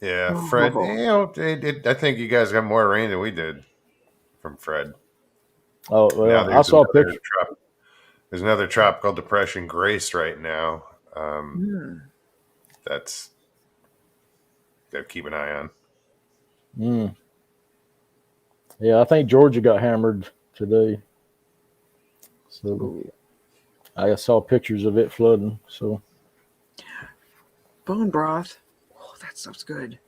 yeah, Fred. I think you guys got more rain than we did from Fred. Oh well, I saw pictures. There's another tropical depression, Grace, right now. That's got to keep an eye on. Yeah, I think Georgia got hammered today. So I saw pictures of it flooding. So bone broth. Oh, that stuff's good.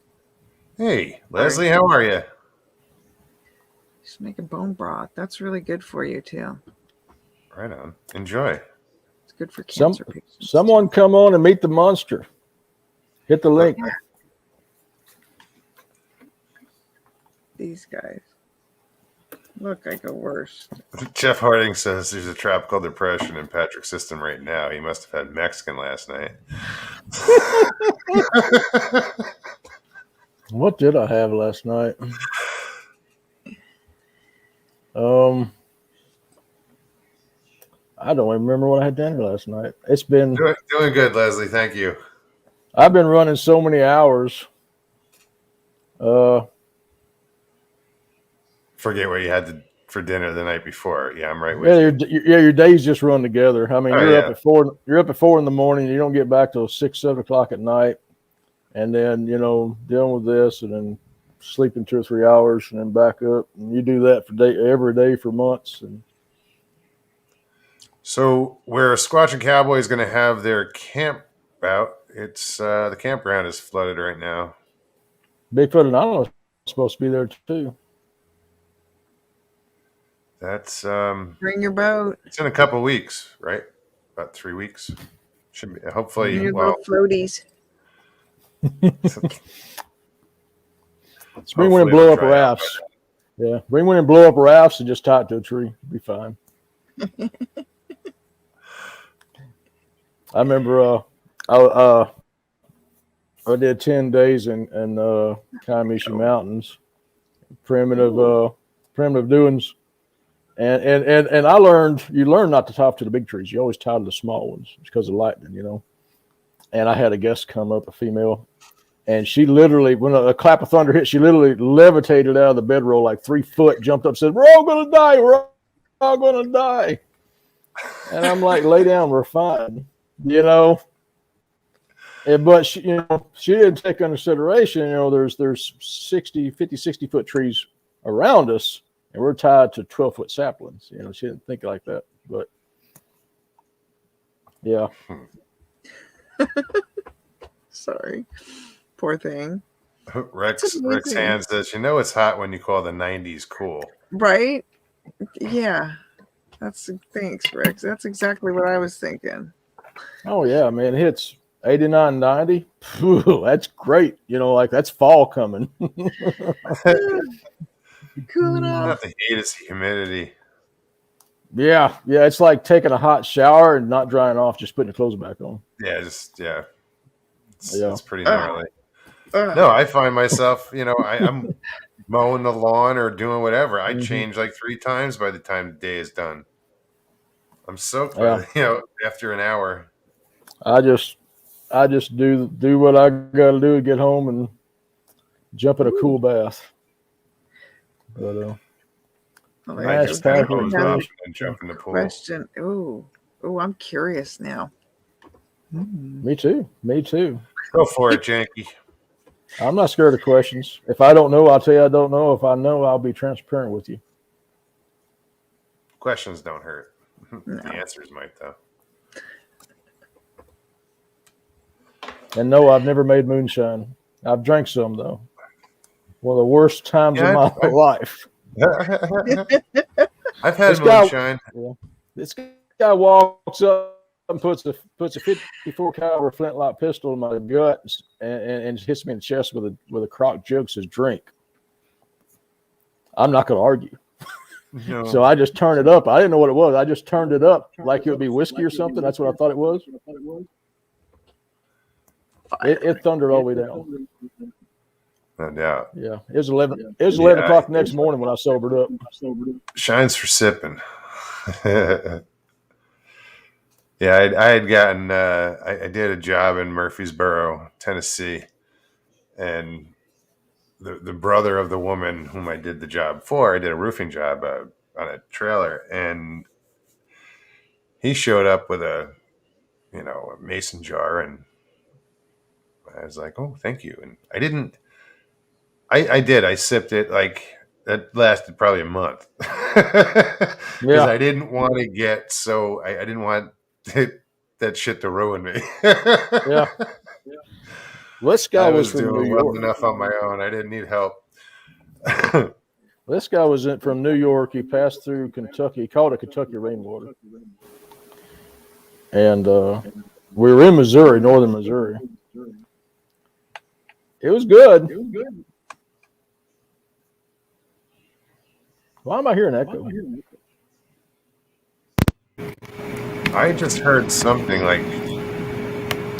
Hey, Leslie, how are you? Just making bone broth. That's really good for you too. Right on. Enjoy. It's Good for cancer patients. Someone come on and meet the monster. Hit the link. These guys. Look, I go worse. Jeff Harding says there's a tropical depression in Patrick's system right now. He must have had Mexican last night. What did I have last night? I don't even remember what I had dinner last night. It's been doing good, Leslie. Thank you. I've been running so many hours. Forget what you had for dinner the night before. Yeah, I'm right with you. Your days just run together. I mean, you're up at 4. You're up at 4 in the morning. You don't get back till 6, 7 o'clock at night, and then dealing with this, and then sleeping 2 or 3 hours, and then back up, and you do that every day for months. And so, where Squatch and Cowboy is going to have their camp out, it's the campground is flooded right now. Bigfoot and Island are supposed to be there too. That's bring your boat. It's in a couple of weeks, right? About 3 weeks. Should be hopefully. Your little floaties. Bring one and blow up rafts. Yeah, bring one and blow up rafts and just tie it to a tree. Be fine. I remember I did 10 days in Kaimishi Mountains, primitive doings, and I learned you learn not to tie to the big trees. You always tie to the small ones because of lightning, And I had a guest come up, a female, and she literally, when a clap of thunder hit, she literally levitated out of the bedroll like 3 foot, jumped up, said, "We're all gonna die. We're all gonna die." And I'm like, "Lay down, we're fine." But she didn't take into consideration, there's 50, 60 foot trees around us, and we're tied to 12-foot saplings. She didn't think like that, but yeah. Sorry, poor thing. Rex Hand says, it's hot when you call the 90s cool. Right? Yeah. Thanks, Rex. That's exactly what I was thinking. Oh yeah, man, it hits 89, 90. Phew, that's great. That's fall coming. Cooling off. Not the heat, it's the humidity. Yeah, it's like taking a hot shower and not drying off, just putting your clothes back on. Yeah, it's pretty gnarly. No, I find myself, I'm mowing the lawn or doing whatever. I change like 3 times by the time the day is done. I'm soaked, after an hour. I just do what I got to do to get home and jump in a cool bath. But just kind of hose off and jump in the pool. Question. Oh, I'm curious now. Me too. Go for it, Janky. I'm not scared of questions. If I don't know, I'll tell you I don't know. If I know, I'll be transparent with you. Questions don't hurt. No. The answers might, though. And no, I've never made moonshine. I've drank some, though. One of the worst times of my life. I've had moonshine. This guy walks up and puts a 54 caliber flintlock pistol in my gut and hits me in the chest with a crock jug, says drink. I'm not going to argue. No. So I just turned it up. I didn't know what it was. I just turned it up like it would be whiskey or something. That's what I thought it was. It thundered all the way down. No doubt. Yeah, it was 11. It was 11 o'clock the next morning when I sobered up. Shines for sipping. Yeah, I had gotten. I did a job in Murfreesboro, Tennessee, and the brother of the woman whom I did the job for, I did a roofing job on a trailer, and he showed up with a mason jar, and I was like, "Oh, thank you," and I didn't. I did. I sipped it like that lasted probably a month because I didn't want to get so. I didn't want that shit to ruin me. Yeah. This guy was from New York. Wasn't enough on my own. I didn't need help. This guy was from New York. He passed through Kentucky. He called it Kentucky rainwater. and we were in Missouri, northern Missouri. It was good. Why am I hearing echo? I just heard something like,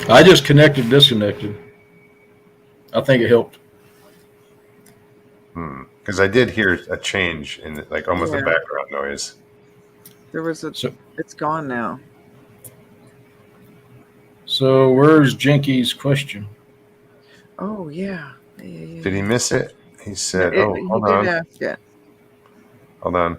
I just disconnected. I think it helped. because I did hear a change in like almost a Yeah. background noise. There was a. So, It's gone now. so where's Jinky's question? Oh yeah. Did he miss it? He said, No, "Oh, he hold did on, ask it. hold on."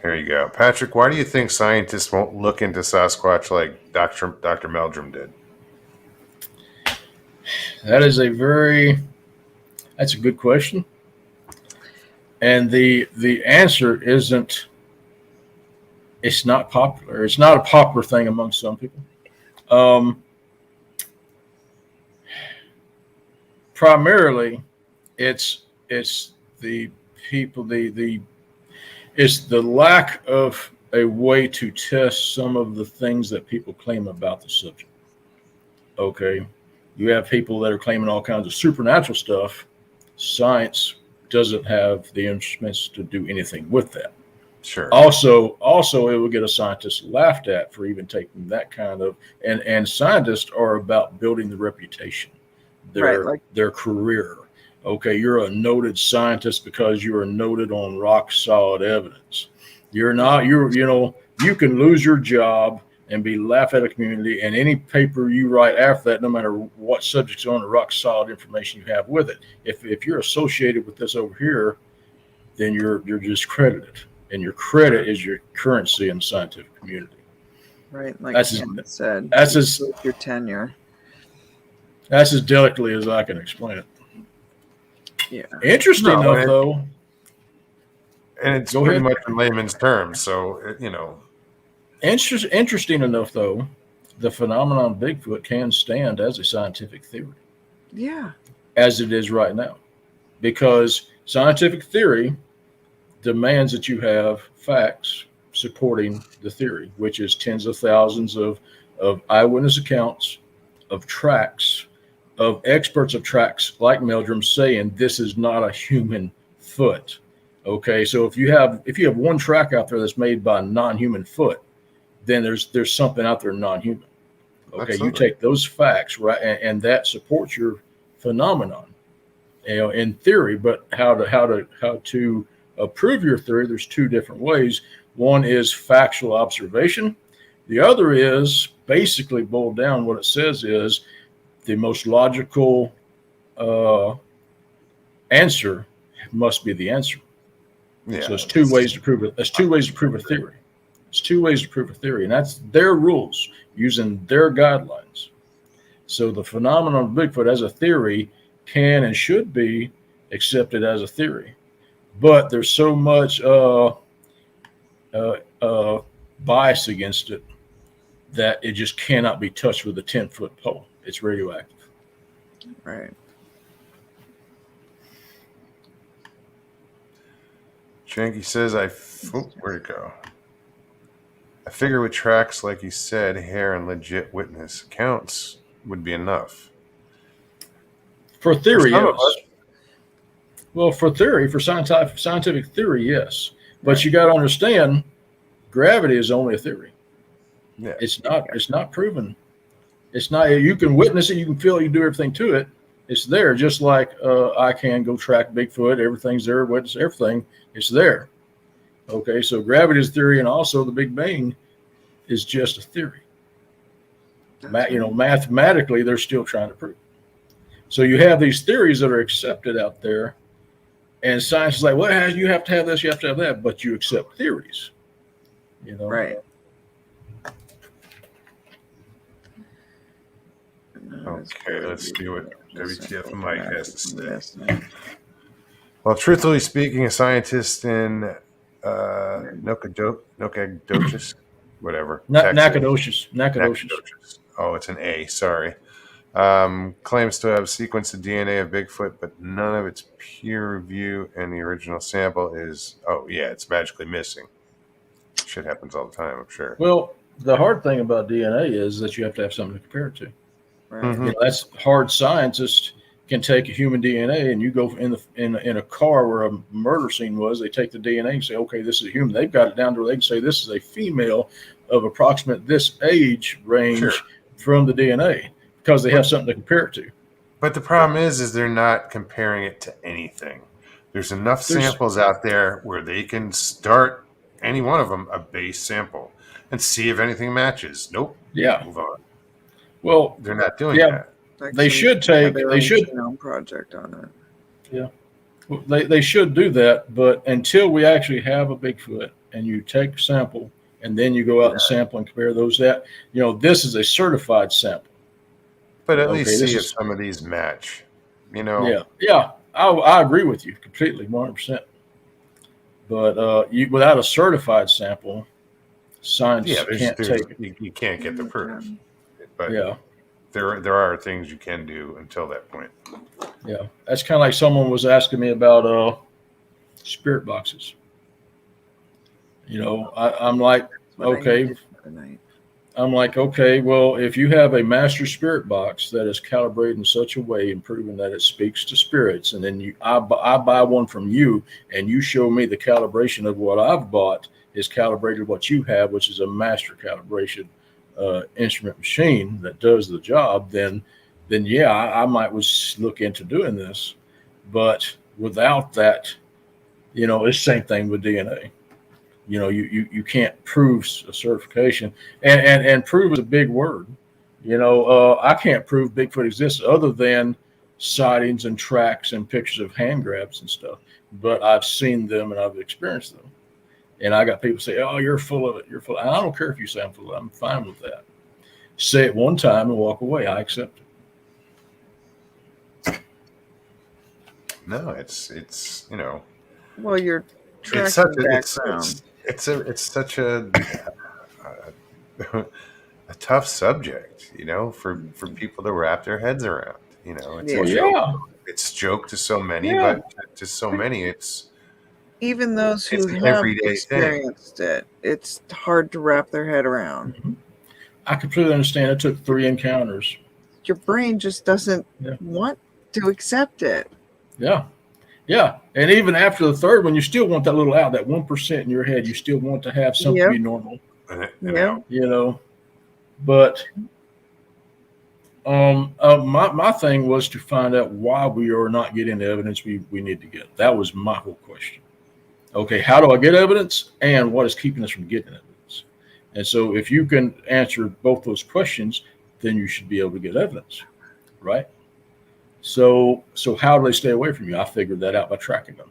Here you go, Patrick. Why do you think scientists won't look into Sasquatch like Dr. Meldrum did? That's a good question. And the answer isn't, it's not popular. It's not a popular thing among some people. Primarily, it's the people, it's the lack of a way to test some of the things that people claim about the subject. Okay. You have people that are claiming all kinds of supernatural stuff. Science doesn't have the instruments to do anything with that. Sure. Also, it would get a scientist laughed at for even taking that kind of, and scientists are about building the reputation, their career. Okay, you're a noted scientist because you are noted on rock solid evidence. You're not, you can lose your job and be laughed at a community, and any paper you write after that, no matter what subject's on, the rock solid information you have with it. If you're associated with this over here, then you're discredited, and your credit is your currency in the scientific community. Right, like That's Ken said. That's your tenure. That's as delicately as I can explain it. Yeah. Interesting enough, though. And it's pretty much in layman's terms, so Interesting enough, though, the phenomenon of Bigfoot can stand as a scientific theory. Yeah. As it is right now. Because scientific theory demands that you have facts supporting the theory, which is tens of thousands of eyewitness accounts, of tracks, of experts of tracks like Meldrum saying this is not a human foot. Okay, so if you have one track out there that's made by a non-human foot, then there's something out there non-human. Okay, absolutely. You take those facts, right, and that supports your phenomenon, in theory. But how to prove your theory? There's two different ways. One is factual observation. The other is basically boiled down. What it says is the most logical answer must be the answer. Yeah, so it's two ways to prove it. There's two ways to prove a theory. It's two ways to prove a theory, and that's their rules using their guidelines. So the phenomenon of Bigfoot as a theory can and should be accepted as a theory, but there's so much bias against it that it just cannot be touched with a 10-foot pole. It's radioactive. Right. Janky says, where'd it go? I figure with tracks, like you said, hair and legit witness accounts would be enough. For theory, yes. Well, for scientific theory, yes. But you got to understand, gravity is only a theory. Yeah. It's not proven. It's not. You can witness it. You can feel it. You do everything to it. It's there. Just like I can go track Bigfoot. Everything's there. Witness everything. It's there. Okay. So gravity is theory, and also the Big Bang is just a theory. Mathematically, they're still trying to prove. So you have these theories that are accepted out there, and science is like, well, you have to have this, you have to have that, but you accept theories. Right. Okay, let's see what WTF and Mike has to say. Well, truthfully speaking, a scientist in Nacogdoches, whatever. Nacogdoches. Oh, it's an A. Sorry. Claims to have sequenced the DNA of Bigfoot, but none of its peer review, and the original sample is, it's magically missing. Shit happens all the time, I'm sure. Well, the hard thing about DNA is that you have to have something to compare it to. Right. Mhm. You know, that's hard. Scientists can take a human DNA, and you go in a car where a murder scene was. They take the DNA and say, okay, this is a human. They've got it down to where they can say this is a female of approximate this age range Sure. from the DNA because they have something to compare it to. But the problem is they're not comparing it to anything. There's enough samples out there where they can start any one of them a base sample and see if anything matches. Nope. Yeah. Move on. Well, They're not doing yeah. that. Like They should take. their They own should. genome project on it. They should do that, but until we actually have a Bigfoot and you take a sample and then you go out and sample and compare those, that this is a certified sample. But at Okay, least this see if is- some of these match. You know, Yeah, I agree with you completely, 100%. But without a certified sample, science can't take it. you can't get the proof. But Yeah, there are things you can do until that point. yeah. That's kind of like someone was asking me about spirit boxes. I'm like, What I okay. needed for the night. I'm like, okay, well, if you have a master spirit box that is calibrated in such a way and proven that it speaks to spirits, and then I buy one from you, and you show me the calibration of what I've bought is calibrated what you have, which is a master calibration instrument machine that does the job, then yeah, I might look into doing this. But without that, it's the same thing with DNA. You can't prove a certification, and prove is a big word. I can't prove Bigfoot exists other than sightings and tracks and pictures of hand grabs and stuff. But I've seen them and I've experienced them. And I got people say, "Oh, you're full of it. You're full." And I don't care if you say I'm full of it. I'm fine with that. Say it one time and walk away. I accept it. No, it's Well, you're tracking it's such a background. it's such a a tough subject, for people to wrap their heads around. It's Yeah. a joke. Yeah. It's joke to so many, Yeah. but to so many, it's Even those who It's an have everyday thing. experienced it, it's hard to wrap their head around. I completely understand. It took 3 encounters. Your brain just doesn't Yeah. want to accept it. Yeah. Yeah. And even after the third one, you still want that little out, that 1% in your head. You still want to have something Yep. be normal, Yeah. But my thing was to find out why we are not getting the evidence we need to get. That was my whole question. Okay, how do I get evidence, and what is keeping us from getting evidence? And so if you can answer both those questions, then you should be able to get evidence, right? So how do they stay away from you? I figured that out by tracking them,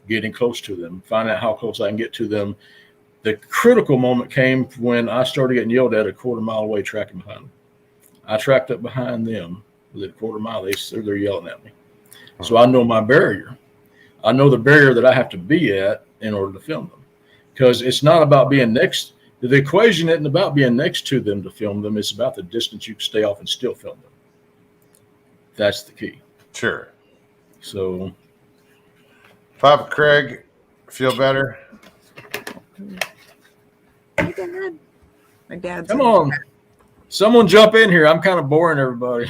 getting close to them, finding out how close I can get to them. The critical moment came when I started getting yelled at a quarter mile away, tracking behind them. I tracked up behind them with a quarter mile. They're yelling at me. So I know my barrier. I know the barrier that I have to be at in order to film them, because it's not about being next. The equation isn't about being next to them to film them. It's about the distance you can stay off and still film them. That's the key. Sure. So, Papa Craig, feel better? My dad. My dad's come on. Someone jump in here. I'm kind of boring everybody.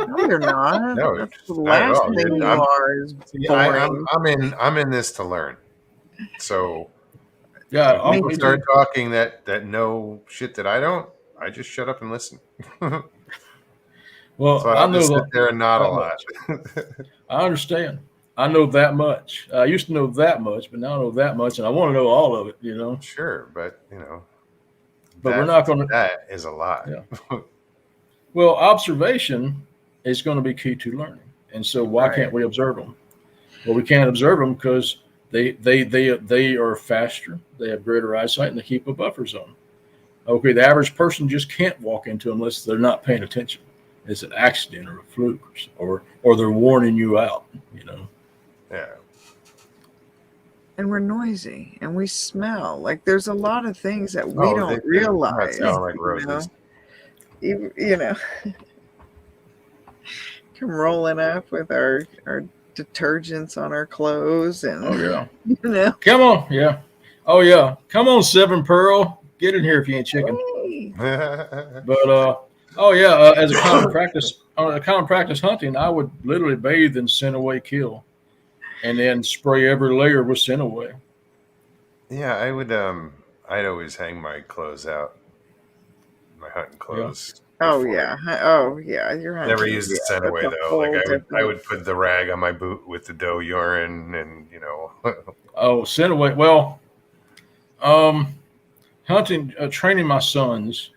No, you're not. No, That's the not at last all. thing you I'm- are is boring. I'm in this to learn. So Yeah, if I'll people go start too. talking that know shit that I don't, I just shut up and listen. Well, So I I'll know just sit that there and nod a that lot. I understand. I know that much. I used to know that much, but now I know that much, and I want to know all of it. Sure, but But we're not going to. That is a lot. Yeah. Well, observation is going to be key to learning, and so why Right. can't we observe them? Well, we can't observe them because they are faster, they have greater eyesight, and they keep a buffer zone. Okay, the average person just can't walk into them unless they're not paying attention. It's an accident or a fluke, or they're warning you out. Yeah. And we're noisy and we smell. Like there's a lot of things that we Oh, don't they realize. smell like you know? roses. You know. come rolling up with our detergents on our clothes and Oh yeah. you know. Come on, yeah. Oh yeah. Come on, Seven Pearl. Get in here if you ain't chicken. Hey. But oh yeah, as a common practice hunting, I would literally bathe in scent away kill, and then spray every layer with scent away. Yeah, I would. I'd always hang my clothes out, my hunting clothes. Oh before yeah. Oh yeah. You're hunting. Never used the Yeah, scent that's away a though. Like whole I different. would put the rag on my boot with the doe urine, and you know. Oh, scent away. Well, hunting, training my sons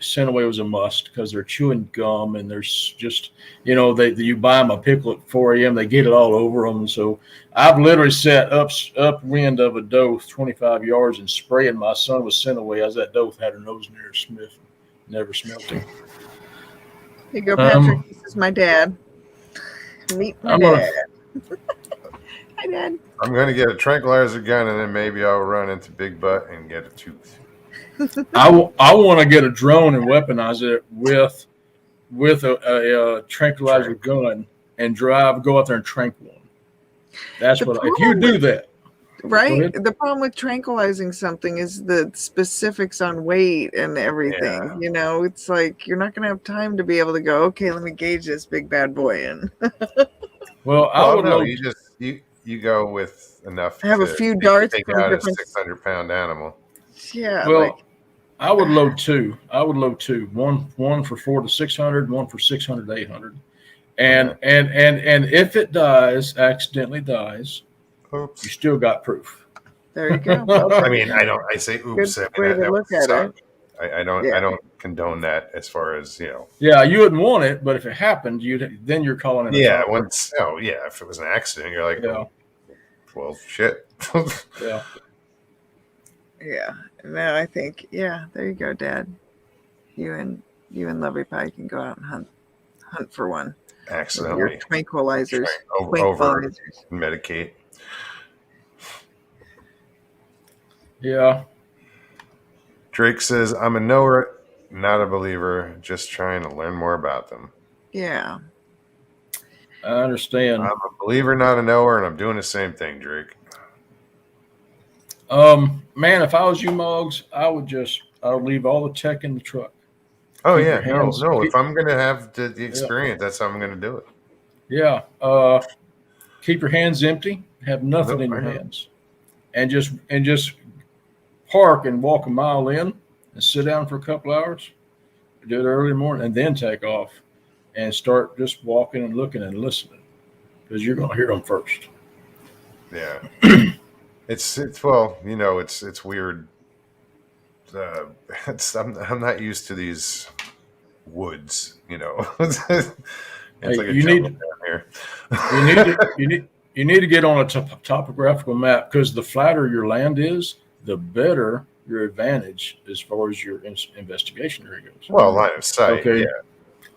scent away was a must because they're chewing gum and there's just you buy them a pickle at 4 a.m. They get it all over them. So I've literally sat upwind of a doe 25 yards and spraying my son with scent away as that doe had her nose near her sniff. Never smelled him. Here you go, Patrick. This is my dad. Meet my dad. Hi, Dad. I'm going to get a tranquilizer gun, and then maybe I'll run into Big Butt and get a tooth. I want to get a drone and weaponize it with a tranquilizer gun and go out there and tranquil one. That's if you do that. Right. The problem with tranquilizing something is the specifics on weight and everything. Yeah. You know, it's like you're not going to have time to be able to go, okay, let me gauge this big bad boy in. Well, you go with enough. Have a few darts take from out different. a 600-pound animal. Yeah. Well, I would load two. One for 400 to 600, one for 600 to 800. And if it accidentally dies, oops, you still got proof. There you go. I mean, I say oops. Good way to look at it. I don't condone that as far as, you know. Yeah, you wouldn't want it, but if it happened, then you're calling it. Yeah, if it was an accident, you're like, well, shit. Yeah. Yeah. No, I think, there you go, Dad. You and Lovey Pie can go out and hunt for one. Accidentally. Your tranquilizers. Over medicate. Yeah. Drake says, I'm a knower, not a believer, just trying to learn more about them. Yeah. I understand. I'm a believer, not a knower, and I'm doing the same thing, Drake. Man, if I was you, Moggs, I would leave all the tech in the truck. Oh, yeah. No. If I'm going to have the experience, that's how I'm going to do it. Yeah. Keep your hands empty. Have nothing in your hands. And just park and walk a mile in and sit down for a couple hours. Do it early in the morning and then take off and start just walking and looking and listening because you're going to hear them first. Yeah. It's weird. I'm not used to these woods, you know. It's like a jungle down here. You need to get on a topographical map because the flatter your land is, the better your advantage as far as your investigation area goes. Well, line of sight. Okay. Yeah.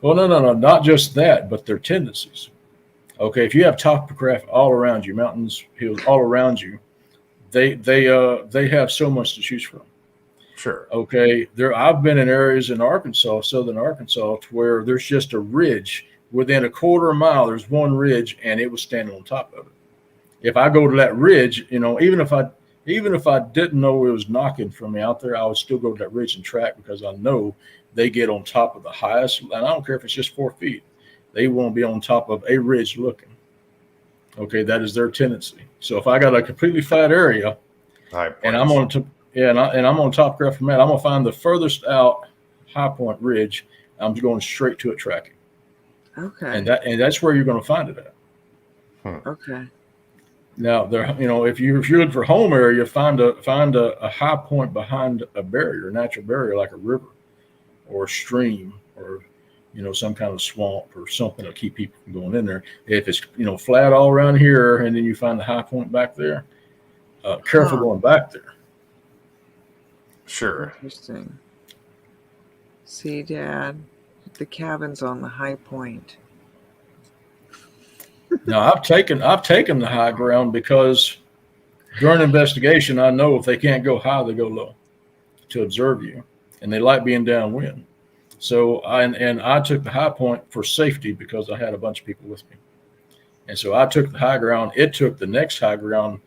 Well, no, not just that, but their tendencies. Okay, if you have topography all around you, mountains, hills all around you, they have so much to choose from. Sure. Okay, I've been in areas in Arkansas, southern Arkansas, to where there's just a ridge within a quarter mile. There's one ridge, and it was standing on top of it. If I go to that ridge, even if I didn't know it was knocking from me out there, I would still go to that ridge and track because I know they get on top of the highest. And I don't care if it's just 4 feet; they won't be on top of a ridge looking. Okay, that is their tendency. So if I got a completely flat area, and I'm on I'm on topographic map, I'm gonna find the furthest out high point ridge. I'm going straight to it tracking. Okay. And that's where you're going to find it at. Okay. Now if you're looking for home area, find a high point behind a barrier, a natural barrier like a river or a stream or some kind of swamp or something to keep people from going in there. If it's flat all around here and then you find the high point back there, careful going back there. Sure. Interesting. See, Dad, the cabin's on the high point. Now I've taken the high ground because during investigation, I know if they can't go high, they go low to observe you, and they like being downwind. So I took the high point for safety because I had a bunch of people with me. And so I took the high ground. It took the next high ground,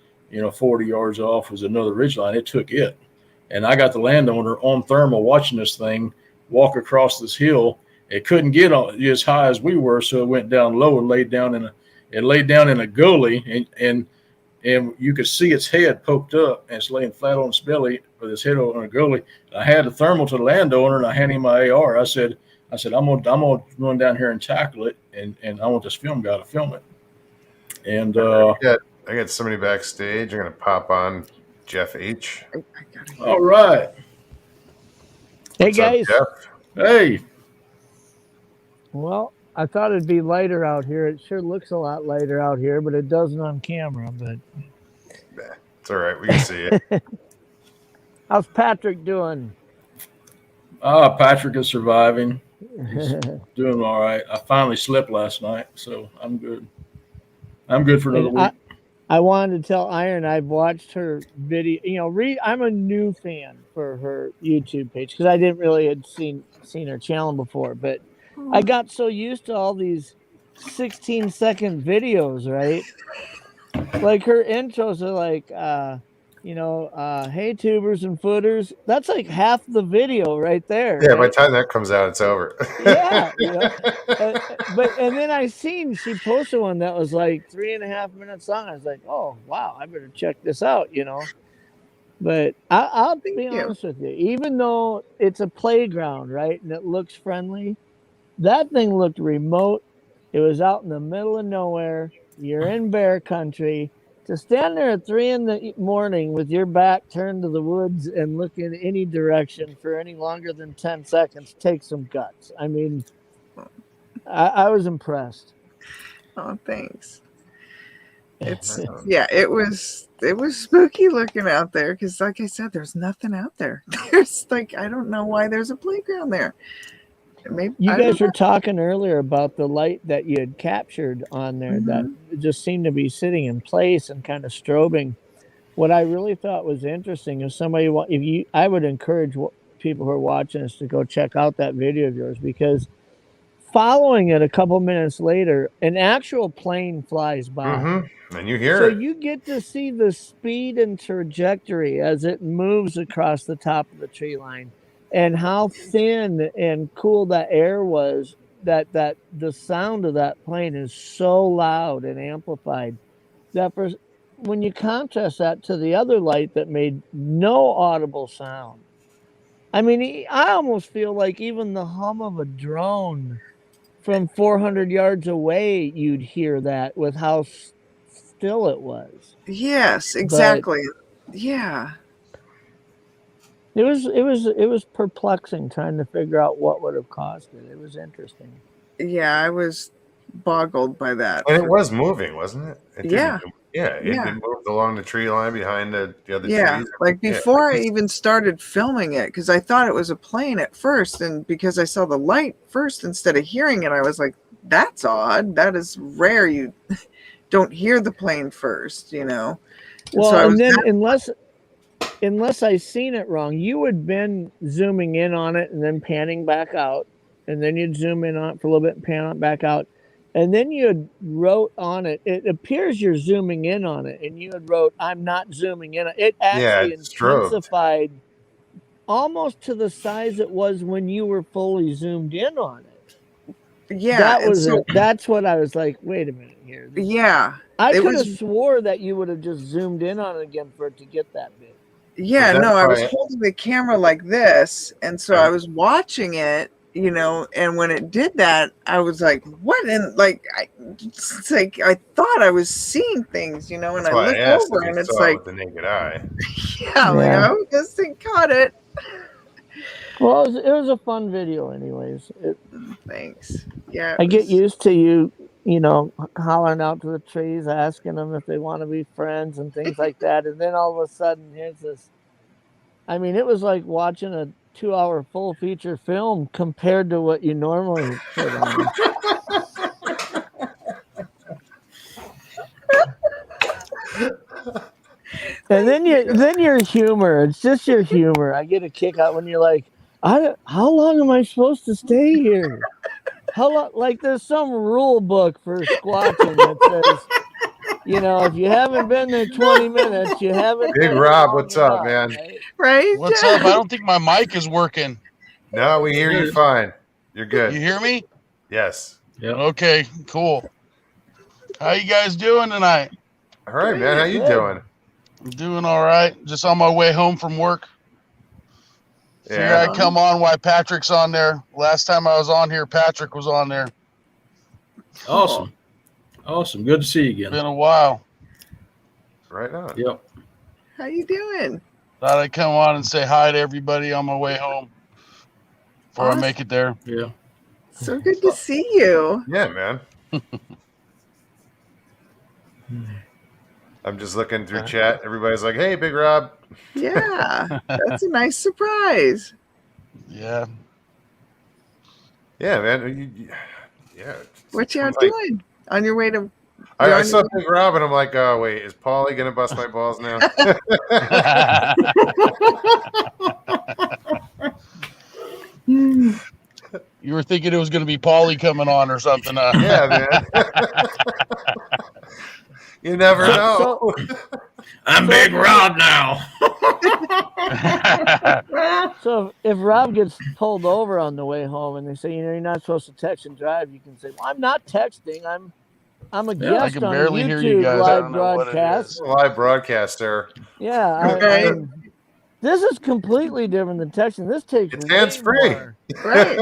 40 yards off was another ridge line. It took it. And I got the landowner on thermal watching this thing walk across this hill. It couldn't get as high as we were, so it went down low and laid down in a gully, and you could see its head poked up, and it's laying flat on its belly with its head on a gully. I had the thermal to the landowner, and I handed him my AR. I said, I'm gonna run down here and tackle it, and I want this film guy to film it. And I got somebody backstage. I'm gonna pop on Jeff H. All right. Hey, What's up, guys. Jeff? Hey. Well, I thought it'd be lighter out here. It sure looks a lot lighter out here, but it doesn't on camera. But it's all right. We can see it. how's Patrick doing? Patrick is surviving. He's doing all right. I finally slept last night, so I'm good. I'm good for another week. I wanted to tell Iron I've watched her video. I'm a new fan for her YouTube page because I didn't really had seen her channel before, but I got so used to all these 16-second videos, right? Like her intros are like, hey tubers and footers. That's like half the video right there. Yeah, right? by the time that comes out, it's over. Yeah, and then I seen she posted one that was like 3.5 minutes long. I was like, oh wow, I better check this out, But I'll be honest with you, even though it's a playground, right, and it looks friendly, that thing looked remote. It was out in the middle of nowhere. You're in bear country. To stand there at 3 a.m. with your back turned to the woods and look in any direction for any longer than 10 seconds takes some guts. I mean, I was impressed. Oh, thanks. It's it was spooky looking out there because, like I said, there's nothing out there. There's I don't know why there's a playground there. Maybe you guys were talking earlier about the light that you had captured on there that just seemed to be sitting in place and kind of strobing. What I really thought was interesting is I would encourage people who are watching us to go check out that video of yours, because following it a couple minutes later, an actual plane flies by. And you hear it. So you get to see the speed and trajectory as it moves across the top of the tree line, and how thin and cool that air was, that the sound of that plane is so loud and amplified that when you contrast that to the other light that made no audible sound, I mean, I almost feel like even the hum of a drone from 400 yards away, you'd hear that with how still it was. Yes, exactly. Yeah. It was perplexing trying to figure out what would have caused it. It was interesting. Yeah, I was boggled by that. And it was moving, wasn't it? It It moved along the tree line behind the other trees. Like before I even started filming it, because I thought it was a plane at first, and because I saw the light first instead of hearing it, I was like, that's odd. That is rare. You don't hear the plane first, Well, so and then unless I seen it wrong, you had been zooming in on it and then panning back out, and then you'd zoom in on it for a little bit and pan it back out, and then you had wrote on it. It appears you're zooming in on it, and you had wrote, "I'm not zooming in." It actually intensified almost to the size it was when you were fully zoomed in on it. Yeah, that's what I was like. Wait a minute here. Yeah, I could have swore that you would have just zoomed in on it again for it to get that big. Yeah, no, I was holding the camera like this, and so I was watching it, and when it did that, I was like, what? And I thought I was seeing things, and That's I why looked I asked over if and you it's saw it like, with the naked eye. I just caught it. Well, it was a fun video anyways. Thanks. Yeah. I get used to you, hollering out to the trees, asking them if they want to be friends and things like that. And then all of a sudden, here's this. I mean, it was like watching a 2-hour full feature film compared to what you normally put on. And then your humor, it's just your humor. I get a kick out when you're like, How long am I supposed to stay here? How long? Like there's some rule book for squatching that says, if you haven't been there 20 minutes, you haven't Big been there Rob, long what's up, enough, man? right? Right, What's up? I Jeff? don't think my mic is working. No, we hear you fine. You're You good. hear me? Yes. Yep. Okay, cool. How you guys doing tonight? All right, man. How you Good. doing? I'm doing all right. Just on my way home from work. Figure Yeah. I'd come on while Patrick's on there. Last time I was on here, Patrick was on there. Awesome. Awesome. Good to see you again. Been a while. Right on. Yep. How you doing? Thought I'd come on and say hi to everybody on my way home before Awesome. I make it there. Yeah. So good to see you. Yeah, man. I'm just looking through chat. Everybody's like, "Hey, Big Rob." Yeah, that's a nice surprise. Yeah. Yeah, man. Yeah. What you I'm out like- doing on your way to? I saw Big Rob and I'm like, oh wait, is Paulie gonna bust my balls now? You were thinking it was going to be Paulie coming on or something. Yeah, man. You never know. I'm Big Rob now. So if Rob gets pulled over on the way home and they say, you're not supposed to text and drive, you can say, well, I'm not texting. I'm a Yeah, I guest can on a barely hear you YouTube guys. I live don't know what it broadcast. is. Live broadcast there. Yeah, Right. this is completely different than texting. This takes It's way hands-free. more. Right.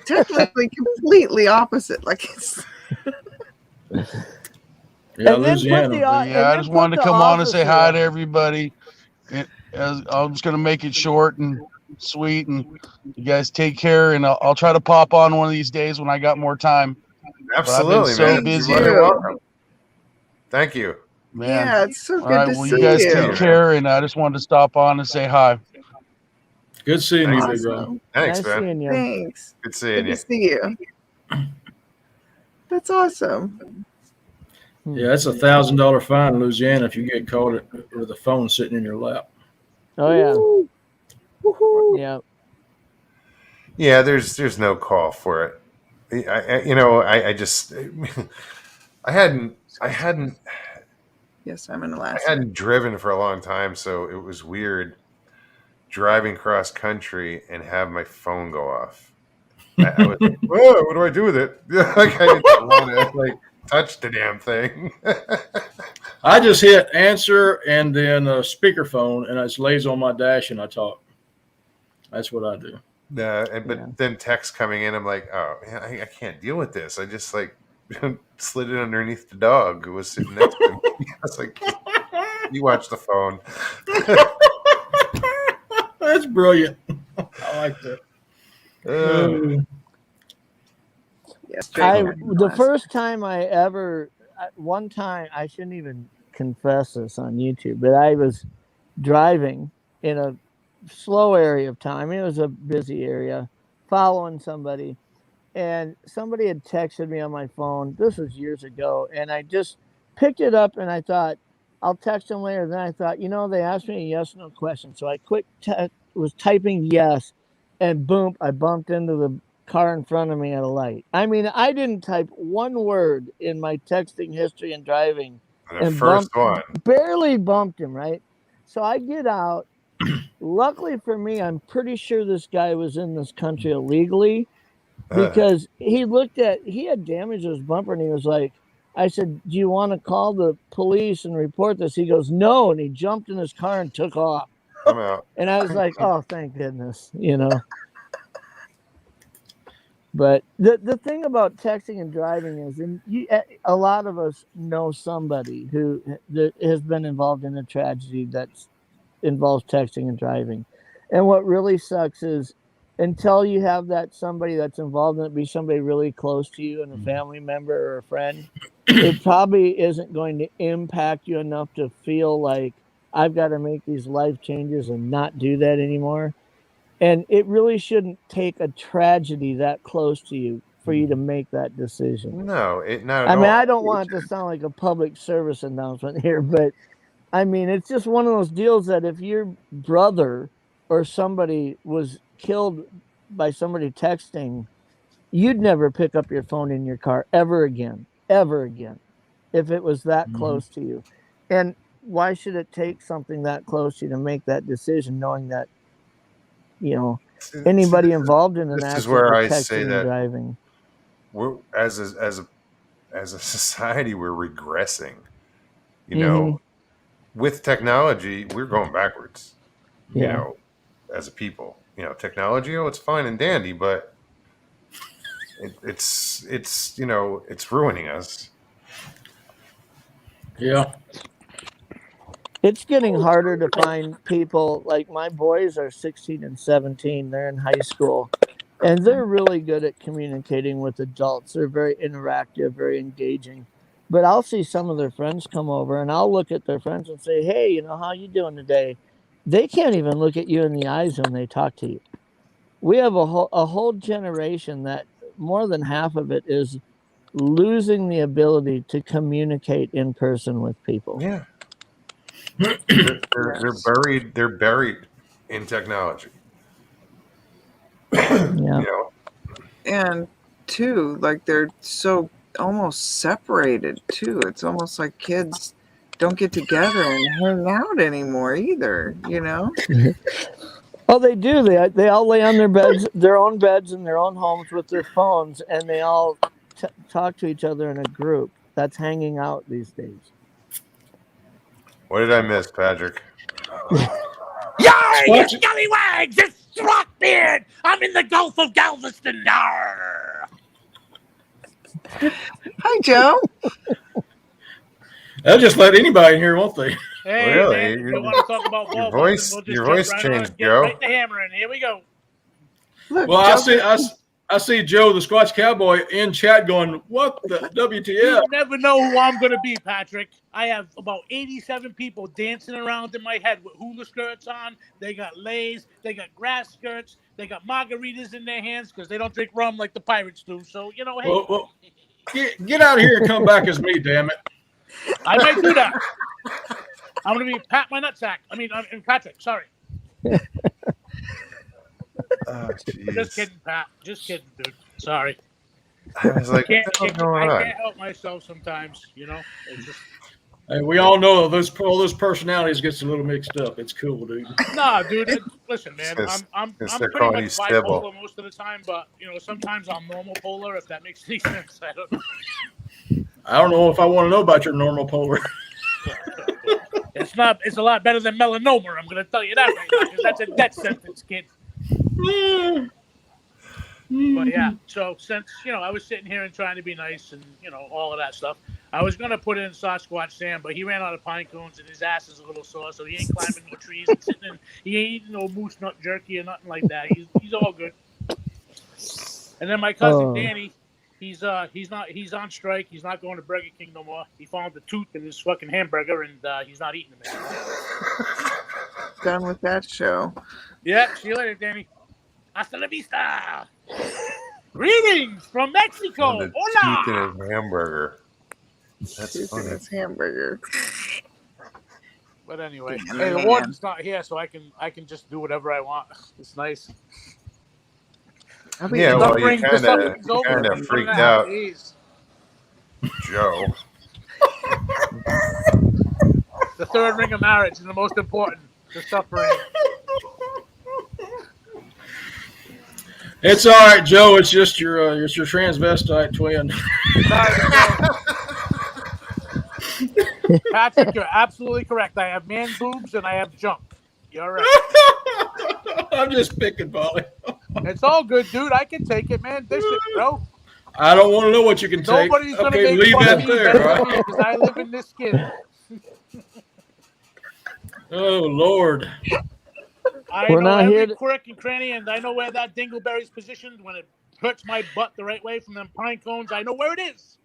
Technically, completely opposite. Like it's. Yeah, And then put Louisiana. the- But and yeah, I then just put wanted to the come on and say officer hi on. to everybody. I'm just going to make it short and sweet. And you guys take care. And I'll try to pop on one of these days when I got more time. Absolutely, so man. busy. You're more than Too. welcome. Thank you. Man. Yeah, it's so All good right. to Well, see you guys you. take care. And I just wanted to stop on and say hi. Good seeing you, Big Rob. Awesome. Thanks, Nice man. seeing you. Thanks. Good seeing Good you. to see you. That's awesome. Yeah, it's $1,000 fine in Louisiana if you get caught with a phone sitting in your lap. Oh, yeah. Woo. Woohoo. Yeah. Yeah, there's no call for it. I just I hadn't Yes, I'm in I Alaska. hadn't driven for a long time, so it was weird driving cross country and have my phone go off. I was like, whoa, what do I do with it? Like I didn't want to touch the damn thing. I just hit answer and then speakerphone, and it just lays on my dash and I talk. That's what I do. But then text coming in, I'm like, oh man, I can't deal with this. I just slid it underneath the dog who was sitting next to me. I was like, you watch the phone. That's brilliant. I like that. Yes, The first time I ever, one time, I shouldn't even confess this on YouTube, but I was driving in a slow area of time. It was a busy area, following somebody, and somebody had texted me on my phone. This was years ago, and I just picked it up and I thought, I'll text them later. Then I thought, they asked me a yes no question, so I was typing yes, and boom, I bumped into the car in front of me at a light. I mean, I didn't type one word in my texting history and driving, The first one. barely bumped him, right? So I get out. Luckily for me, I'm pretty sure this guy was in this country illegally because he had damage to his bumper, and he was like, I said, do you want to call the police and report this? He goes, no, and he jumped in his car and took off. I'm out. And I was like, oh, thank goodness, But the thing about texting and driving is, a lot of us know somebody who has been involved in a tragedy that involves texting and driving. And what really sucks is until you have that somebody that's involved in it be somebody really close to you and a family member or a friend, it probably isn't going to impact you enough to feel like I've got to make these life changes and not do that anymore. And it really shouldn't take a tragedy that close to you for you to make that decision. No, not at I mean, all. I don't want it to sound like a public service announcement here, but I mean, it's just one of those deals that if your brother or somebody was killed by somebody texting, you'd never pick up your phone in your car ever again, if it was that close to you. And why should it take something that close to you to make that decision, knowing that, anybody involved in an This is accident where with I say texting and that driving? we're as a society, we're regressing. You Mhm. know, with technology, we're going backwards. You Yeah. know, as a people, technology, it's fine and dandy, but it's it's ruining us. Yeah. It's getting harder to find people. Like, my boys are 16 and 17. They're in high school, and they're really good at communicating with adults. They're very interactive, very engaging. But I'll see some of their friends come over, and I'll look at their friends and say, "Hey, how you doing today?" They can't even look at you in the eyes when they talk to you. We have a whole generation that more than half of it is losing the ability to communicate in person with people. Yeah, they're Yes. buried. They're buried in technology. Yeah. And too, like, they're so almost separated too. It's almost like kids don't get together and hang out anymore either, Oh, they do. They all lay on their own beds in their own homes with their phones, and they all talk to each other in a group. That's hanging out these days. What did I miss, Patrick? Yar, you Squatch, scallywags! It's Rockbeard! I'm in the Gulf of Galveston! Yar! Hi, Joe. they'll just let anybody in here, won't they? Hey, Really? man, if you want to talk about Your ball busting, voice, we'll just your jump voice right on changed, and get Joe. right to hammering. Here we go. Look, Well, Joe, I see Joe the Squatch Cowboy in chat going, "What the WTF?" You never know who I'm going to be, Patrick. I have about 87 people dancing around in my head with hula skirts on. They got leis, they got grass skirts, they got margaritas in their hands because they don't drink rum like the pirates do. So, hey. Well, get out of here and come back as me, damn it. I might do that. I'm going to be Pat my nutsack. I'm Patrick. Sorry. Oh, Just jeez. kidding, Pat. Just kidding, dude. Sorry. I was like, what Can't, the hell's can't, going I on? can't help myself sometimes, It's just, Hey, we all know all those personalities gets a little mixed up. It's cool, dude. nah, dude. Listen, man. Since I'm they're pretty calling much you Sybil. bipolar most of the time, but sometimes I'm normal polar. If that makes any sense, I don't know. I don't know if I want to know about your normal polar. It's not. It's a lot better than melanoma. I'm gonna tell you that right now, because that's a death sentence, kid. But yeah, so since I was sitting here and trying to be nice and all of that stuff, I was gonna put in Sasquatch Sam, but he ran out of pine cones and his ass is a little sore, so he ain't climbing no trees and sitting in. He ain't eating no moose nut jerky or nothing like that. He's all good. And then my cousin Danny, he's on strike. He's not going to Burger King no more. He found the tooth in his fucking hamburger and he's not eating them anymore. done with that show. Yeah, see you later, Danny. Hasta la vista. Greetings from Mexico. The teeth in Hola. his hamburger. That's Tooth in funny. his hamburger. But anyway, Damn, hey, the man. warden's not here, so I can just do whatever I want. It's nice. Yeah, well, you The kind suffering's over of in freaked 1.5 out, days. Joe. The third ring of marriage is the most important. The suffering. It's all right, Joe. It's just your transvestite twin. Patrick, you're absolutely correct. I have man boobs and I have junk. You're right. I'm just picking, Paulie. It's all good, dude. I can take it, man. Dish it, bro. I don't want to know what you can take. Nobody's gonna Okay, make leave fun that of me there. better All than right? me because I live in this skin. Oh Lord. I We're know not here every to- quirk and cranny, and I know where that dingleberry's positioned when it hurts my butt the right way from them pine cones. I know where it is.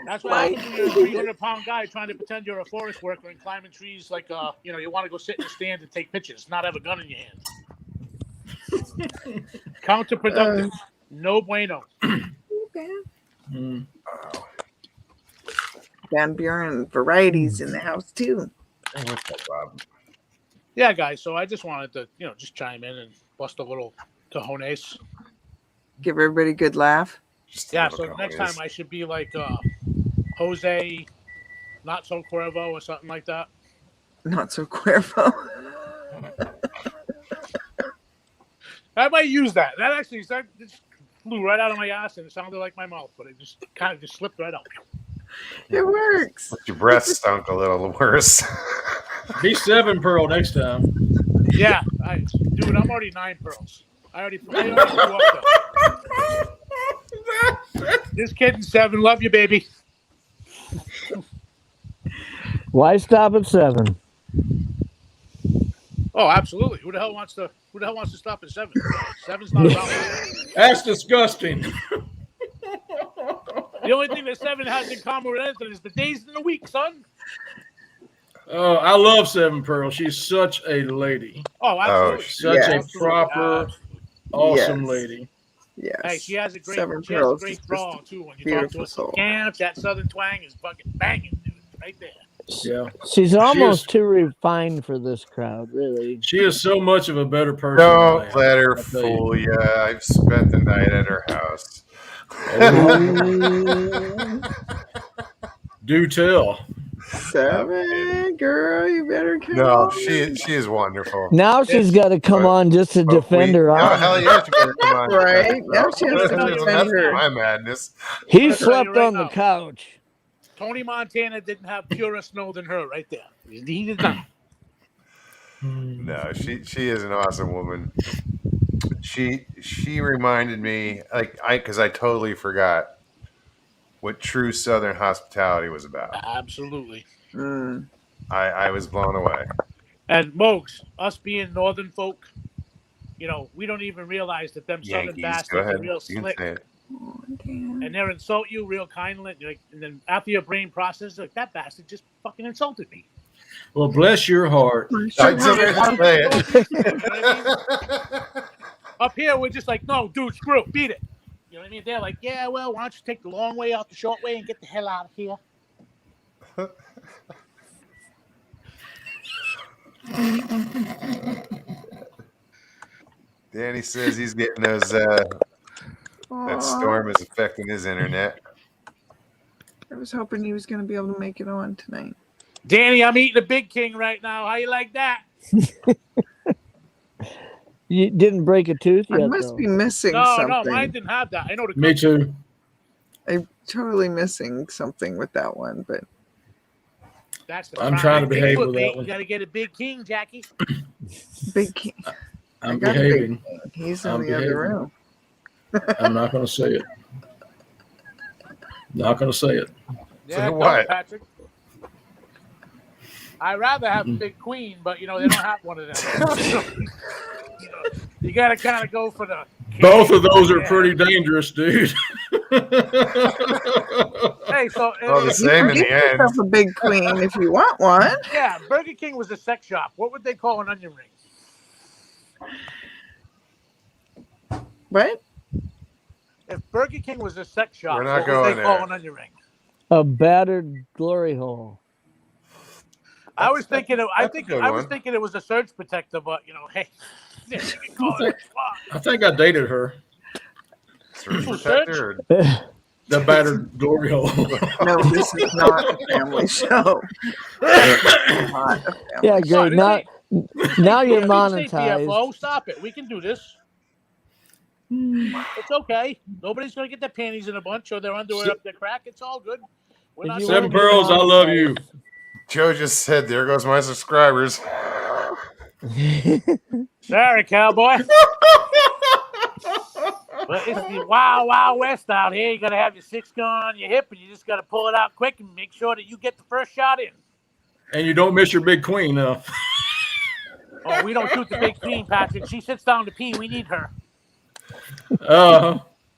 That's why you're a 300-pound guy trying to pretend you're a forest worker and climbing trees like you want to go sit in a stand and take pictures, not have a gun in your hand. Counterproductive. No bueno. Van Buren varieties in the house too. Hey, what's up, Bob? Yeah, guys. So I just wanted to, just chime in and bust a little cojones. Give everybody a good laugh. Just a Yeah. little So next time cojones. I should be like Jose, not so Cuervo or something like that. Not so Cuervo. I might use that. That actually just flew right out of my ass and it sounded like my mouth, but it just kind of just slipped right out. It works. Your breath stunk a little worse. Be 7 Pearl next time. Yeah, dude, I'm already 9 pearls. I already flew up though. This kid in 7, love you, baby. Why stop at 7? Oh, absolutely. Who the hell wants to stop at 7? 7's not around. That's disgusting. The only thing that 7 has in common with anything is the days in the week, son. Oh, I love 7 Pearl. She's such a lady. Oh, absolutely. Such a proper, awesome Yes. lady. Yes. Hey, she has a great, Seven Pearls is draw too. When you talk to beautiful her, soul. camp, that southern twang is fucking banging, dude, right there. Yeah. She's almost too refined for this crowd, really. She is so much of a better person. Don't let her I'll tell you. fool you. I've spent the night at her house. Do tell. 7, girl, you better come No, on. she is wonderful. Now she's got to come on just to defend her Oh, honor. hell yeah, she better come on. Right? Now she has to That's defend her. my madness. He I'll tell you slept right on the now. couch. Tony Montana didn't have purer snow than her right there. He did not. No, she is an awesome woman. She reminded me because I totally forgot what true Southern hospitality was about. Absolutely. Mm. I was blown away. And Mogs, us being northern folk, we don't even realize that them southern Yankees, go bastards are ahead. real You can slick. say it. Oh, damn. And they'll insult you real kindly. And then after your brain processes, like, that bastard just fucking insulted me. Well, bless your heart. I didn't say it. You know what I mean? Up here, we're just like, no, dude, screw it, beat it. You know what I mean? They're like, yeah, well, why don't you take the long way out the short way and get the hell out of here? Danny says he's getting those. That storm is affecting his internet. I was hoping he was going to be able to make it on tonight. Danny, I'm eating a Big King right now. How you like that? You didn't break a tooth yet, I must though. be missing No, something. mine didn't have that. I know the Me too. I'm totally missing something with that one, but That's the I'm prime trying to behave Bigfoot, with that mate. one. You got to get a Big King, Jackie. Big King. I'm I got behaving. a Big King. He's in I'm the other behaving. room. I'm not going to say it. Not going to say it. Yeah, what? don't, Patrick. I'd rather have a Big Queen, but they don't have one of them. You got to kind of go for the. Both of those are pretty dangerous, dude. Hey, so All the same in Get the end. yourself a Big Queen if you want one. yeah, Burger King was a sex shop. What would they call an onion ring? What? If Burger King was a sex shop, We're not what would they going call there. an onion ring? A battered glory hole. I was thinking it was a surge protector, but hey, you can call it. I think I dated her. Surge protector or- The battered glory hole. No, this is not a family show. Not a family Yeah, show. great. Now you're Say monetized. PFO, stop it. We can do this. It's okay. Nobody's gonna get their panties in a bunch or their underwear up their crack. It's all good. We're If not you 7 wanna be Pearls, I love you. Joe just said, "There goes my subscribers." Sorry, cowboy. But it's the wild, wild west out here. You gotta have your 6-gun on your hip, and you just gotta pull it out quick and make sure that you get the first shot in. And you don't miss your big queen, though. Oh, we don't shoot the Big Queen, Patrick. She sits down to pee. We need her.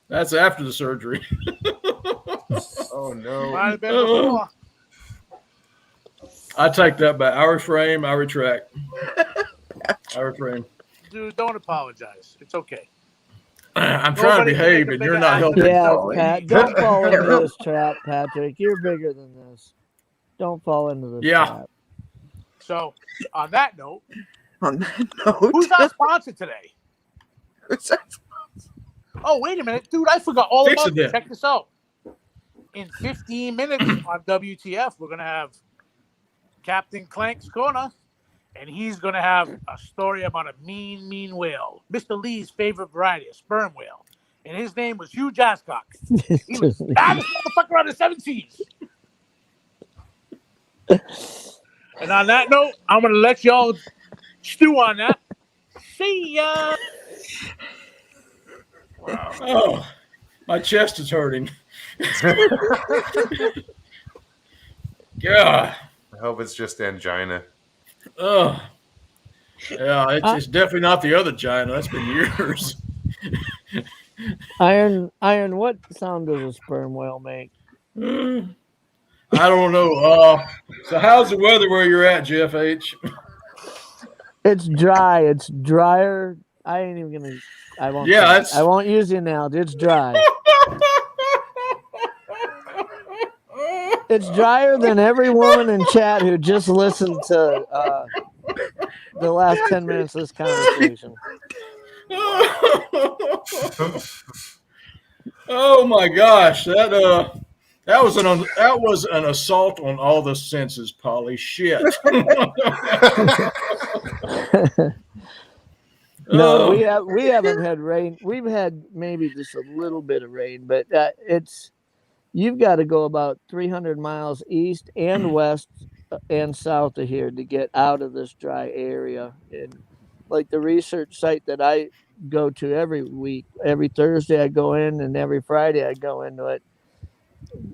That's after the surgery. Oh no! Might have been before. I take that back. I reframe. I retract. I reframe. Dude, don't apologize. It's okay. I'm trying to Nobody can behave, make a and you're bigger not ass helping. Yeah, Oh, Pat, he- don't fall into this trap, Patrick. You're bigger than this. Don't fall into this Yeah. trap. So, on that note, On that note, Who's our sponsor today? Oh, wait a minute, dude! I forgot all Fix about it then. it. Check this out. In 15 minutes on WTF, we're gonna have Captain Clank's Corner, and he's gonna have a story about a mean whale, Mr. Lee's favorite variety, a sperm whale, and his name was Hugh Jascock. He was the baddest motherfucker on the 7 seas. And on that note, I'm gonna let y'all stew on that. See ya. Wow. Oh, my chest is hurting. God. I hope it's just angina. Oh. Yeah, it's definitely not the other giant. That's been years. Iron, what sound does a sperm whale make? I don't know. So how's the weather where you're at, Jeff H? It's dry. It's drier. I ain't even gonna. I won't. Yeah, I won't use the analogy. It's dry. It's drier than every woman in chat who just listened to the last 10 minutes of this conversation. Oh my gosh, that was an assault on all the senses, Paulie. Shit. No, we haven't had rain. We've had maybe just a little bit of rain, but you've got to go about 300 miles east and west and south of here to get out of this dry area. And like the research site that I go to every week, every Thursday I go in, and every Friday I go into it.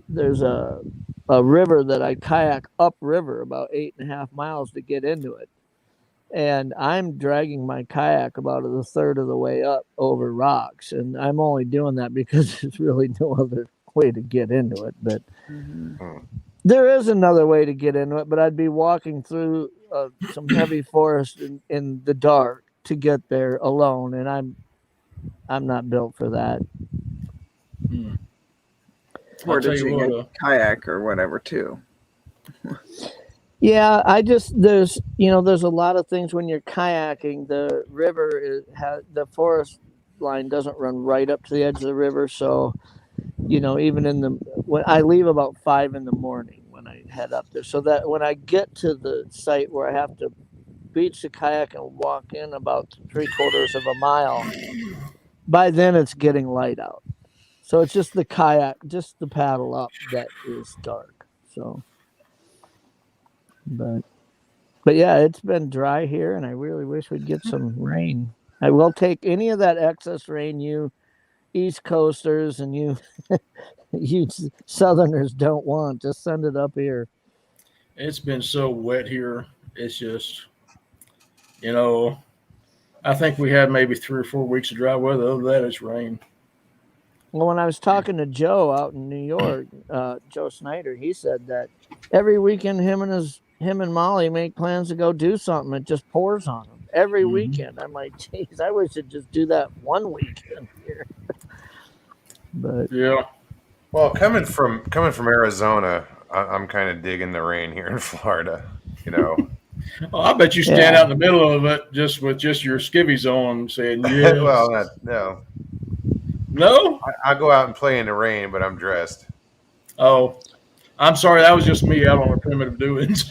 There's a river that I kayak upriver about 8.5 miles to get into it. And I'm dragging my kayak about a third of the way up over rocks. And I'm only doing that because there's really no other way to get into it. But there is another way to get into it, but I'd be walking through some heavy forest in the dark to get there alone. And I'm not built for that. Portaging a kayak or whatever too. Yeah, there's a lot of things when you're kayaking. The river the forest line doesn't run right up to the edge of the river, so even when I leave about 5 a.m. when I head up there, so that when I get to the site where I have to beach the kayak and walk in about 3/4 of a mile, by then it's getting light out. So it's just the kayak, just the paddle up that is dark. So. But yeah, it's been dry here, and I really wish we'd get some rain. I will take any of that excess rain you East Coasters and you you Southerners don't want. Just send it up here. It's been so wet here. It's just, I think we had maybe 3 or 4 weeks of dry weather. Other than that, it's rain. Well, when I was talking to Joe out in New York, Joe Snyder, he said that every weekend him and Molly make plans to go do something. It just pours on them every weekend. I'm like, geez, I wish I'd just do that one weekend here. But yeah. Well, coming from Arizona, I'm kind of digging the rain here in Florida. Well, I bet you stand out in the middle of it just with your skivvies on, saying yes. Well, no. No? I go out and play in the rain, but I'm dressed. Oh, I'm sorry. That was just me out on the primitive doings.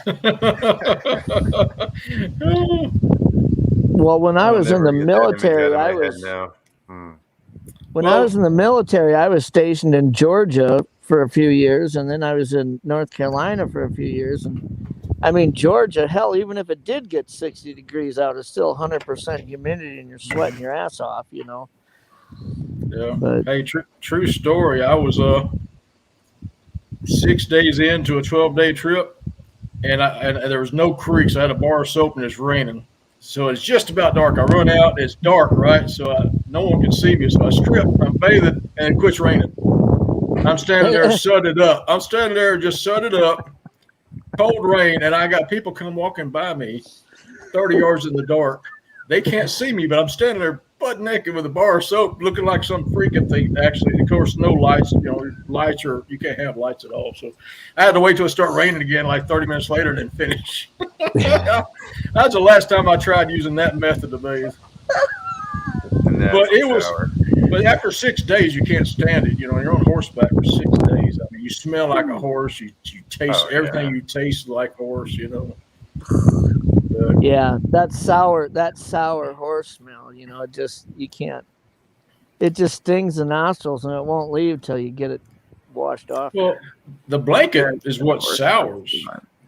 Well, when I was in the military, I was in the military, I was stationed in Georgia for a few years, and then I was in North Carolina for a few years. And I mean, Georgia, hell, even if it did get 60 degrees out, it's still 100% humidity, and you're sweating your ass off, Yeah. But, hey, true story. I was 6 days into a 12-day trip, and there was no creeks. I had a bar of soap, and it's raining. So it's just about dark. I run out. It's dark, right? So no one can see me. So I strip. I'm bathing, and it quits raining. I'm standing there, sudded up. I'm standing there, just sudded up, cold rain, and I got people come walking by me 30 yards in the dark. They can't see me, but I'm standing there butt butt naked with a bar of soap, looking like some freaking thing. Actually, of course, no lights. Lights are, you can't have lights at all. So I had to wait till it started raining again, like 30 minutes later, and then finish. That's the last time I tried using that method to bathe. But it was. But after 6 days, you can't stand it. You're on horseback for 6 days. I mean, you smell like a horse. You taste everything. You taste like horse. Yeah, that sour horse smell. You can't. It just stings the nostrils, and it won't leave till you get it washed off. Well, the blanket is what sours.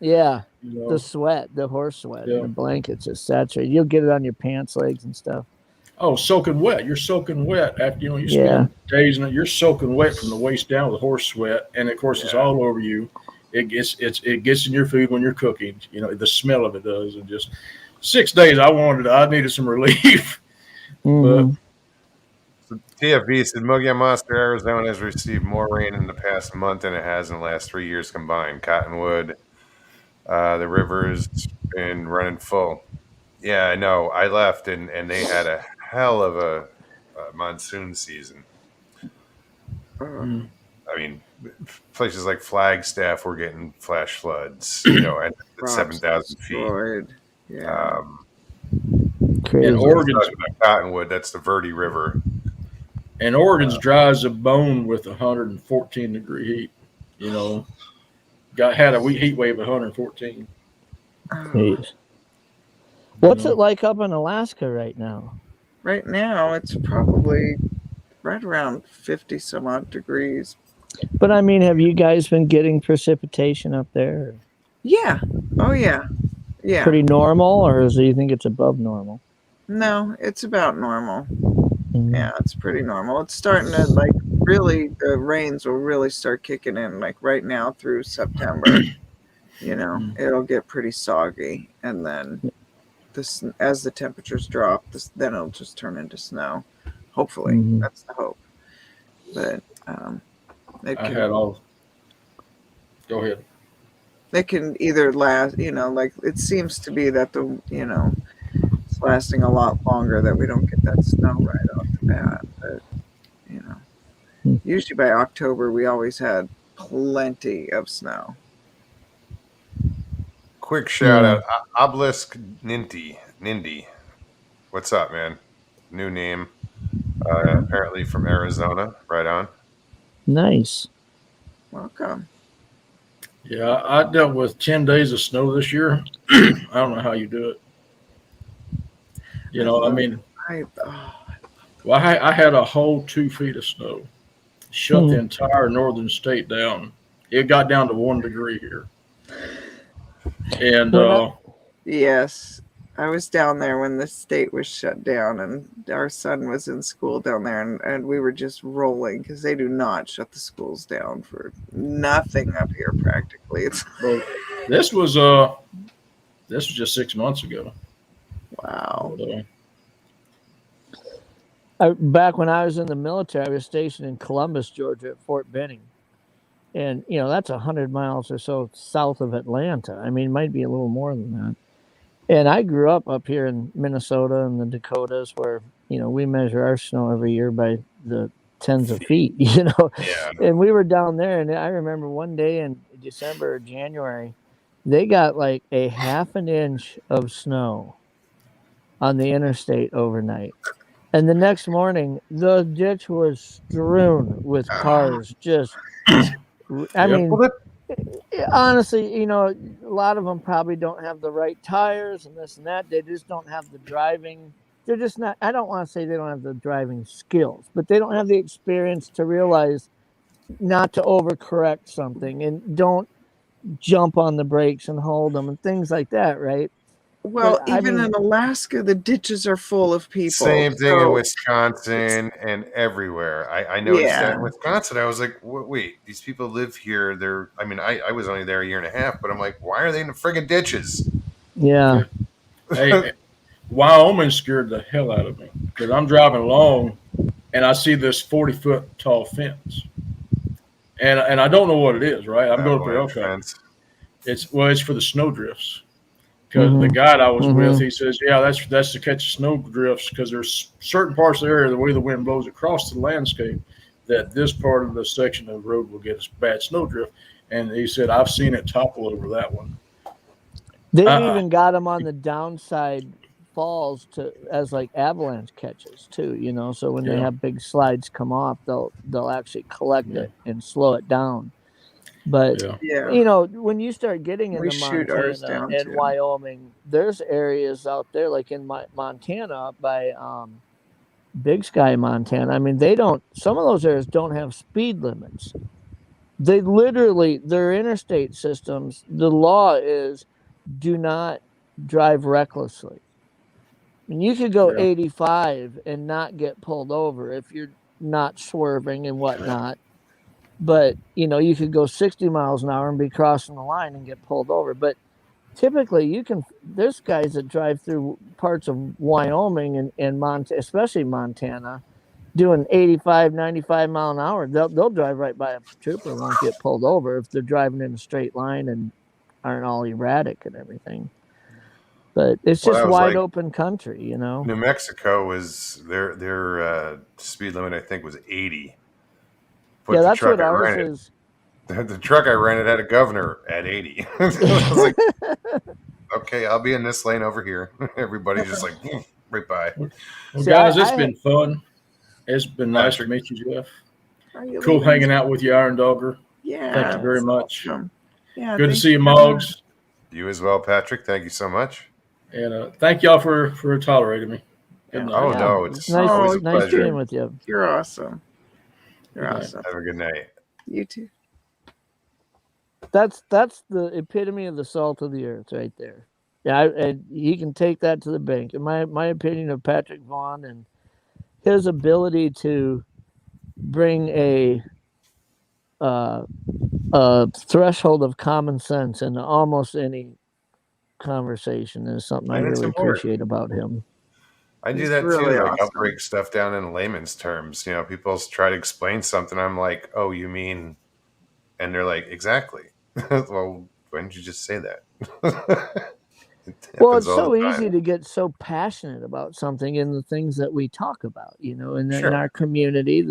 Yeah, the sweat, the horse sweat, the blanket's just saturated. You'll get it on your pants legs and stuff. Oh, soaking wet. You're soaking wet after you spend days and you're soaking wet from the waist down with horse sweat, and of course it's all over you. It gets in your food when you're cooking. The smell of it does. And just 6 days, I needed some relief. Mm-hmm. But TFB said Mogi Arizona has received more rain in the past month than it has in the last 3 years combined. Cottonwood, the river's been running full. Yeah, I know. I left and they had a hell of a monsoon season. I mean, places like Flagstaff were getting flash floods, at 7,000 feet. Yeah. And Oregon's Cottonwood, that's the Verde River. And Oregon's dry as a bone with 114 degree heat. Had a heat wave of 114. Jeez. What's it like up in Alaska right now? Right now, it's probably right around 50 some odd degrees. But I mean, have you guys been getting precipitation up there? Yeah. Oh, yeah. Yeah. Pretty normal, or do you think it's above normal? No, it's about normal. Mm-hmm. Yeah, it's pretty normal. It's starting to really, the rains will really start kicking in right now through September. It'll get pretty soggy, and then as the temperatures drop, then it'll just turn into snow. Hopefully, that's the hope. But Go ahead. They can either last, it seems to be that it's lasting a lot longer, that we don't get that snow right off the bat. But usually by October we always had plenty of snow. Quick shout out, Obelisk Nindy. What's up, man? New name. Apparently from Arizona. Right on. Nice. Welcome. Yeah, I dealt with 10 days of snow this year. I don't know how you do it. I had a whole 2 feet of snow. Shut the entire northern state down. It got down to 1 degree here. And yes, I was down there when the state was shut down, and our son was in school down there, and we were just rolling because they do not shut the schools down for nothing up here practically. This was just 6 months ago. Wow. Back when I was in the military, I was stationed in Columbus, Georgia, at Fort Benning. And, that's 100 miles or so south of Atlanta. I mean, it might be a little more than that. And I grew up here in Minnesota and the Dakotas where, we measure our snow every year by the tens of feet, Yeah. And we were down there, and I remember one day in December or January, they got a half an inch of snow on the interstate overnight. And the next morning, the ditch was strewn with cars. Honestly, a lot of them probably don't have the right tires and this and that. They just don't have the driving. They're just not, I don't want to say they don't have the driving skills, but they don't have the experience to realize not to overcorrect something and don't jump on the brakes and hold them and things like that, right? Well, in Alaska, the ditches are full of people. Same thing in Wisconsin and everywhere. I noticed that in Wisconsin. I was like, wait, these people live here. I was only there a year and a half, but I'm like, why are they in the friggin' ditches? Yeah. Hey, Wyoming scared the hell out of me because I'm driving along and I see this 40-foot tall fence. And I don't know what it is, right? I'm going up the fence. It's for the snow drifts. Because the Mhm. guide I was with, Mhm. he says, yeah, that's to catch snow drifts, because there's certain parts of the area, the way the wind blows across the landscape, that this part of the section of the road will get a bad snow drift. And he said, I've seen it topple over that one. They've Uh-uh. even got them on the downside falls to as like avalanche catches too. You know, so when they Yeah. have big slides come off, they'll actually collect Yeah. it and slow it down. But Yeah. Yeah. you know, when you start getting We into shoot ours Montana down and too. Wyoming, there's areas out there like in Montana up by Big Sky, Montana. I mean, they don't. Some of those areas don't have speed limits. They literally, their interstate systems. The law is do not drive recklessly. And you could go Yeah. 85 and not get pulled over if you're not swerving and whatnot. But you know, you could go 60 miles an hour and be crossing the line and get pulled over. But typically, you can. There's guys that drive through parts of Wyoming and Montana, especially Montana, doing 85, 95 mile an hour. They'll drive right by a trooper and won't get pulled over if they're driving in a straight line and aren't all erratic and everything. But it's Well, just that was wide like open country, you know. New Mexico was their speed limit. I think was 80. Yeah, But the that's truck what I ours rented, is. the truck I rented had a governor at 80. I was like, okay, I'll be in this lane over here. Everybody's just like, right by. Well, See, guys, it's I been fun. It's been nice to Patrick, meet you, Jeff. Are you Cool leaving? hanging out with you, Iron Dogger. Yeah. Thank you very that's much. awesome. Yeah. Good to thank see you, very much. Moggs. you as well, Patrick. Thank you so much. And thank y'all for tolerating me. Good Yeah. night. Oh yeah, no, it's it's nice always a nice pleasure. being with you. You're awesome. You're Good night. awesome. Have a good night. You too. That's the epitome of the salt of the earth right there. Yeah, and you can take that to the bank. In my opinion of Patrich Vaughn and his ability to bring a threshold of common sense into almost any conversation is something I And it's really important. appreciate about him. I do He's that too. really Like I'll awesome. break stuff down in layman's terms. You know, people try to explain something. I'm like, oh, you mean? And they're like, exactly. Well, why didn't you just say that? It Well, happens it's all so the time. easy to get so passionate about something in the things that we talk about, you know, in Sure. our community.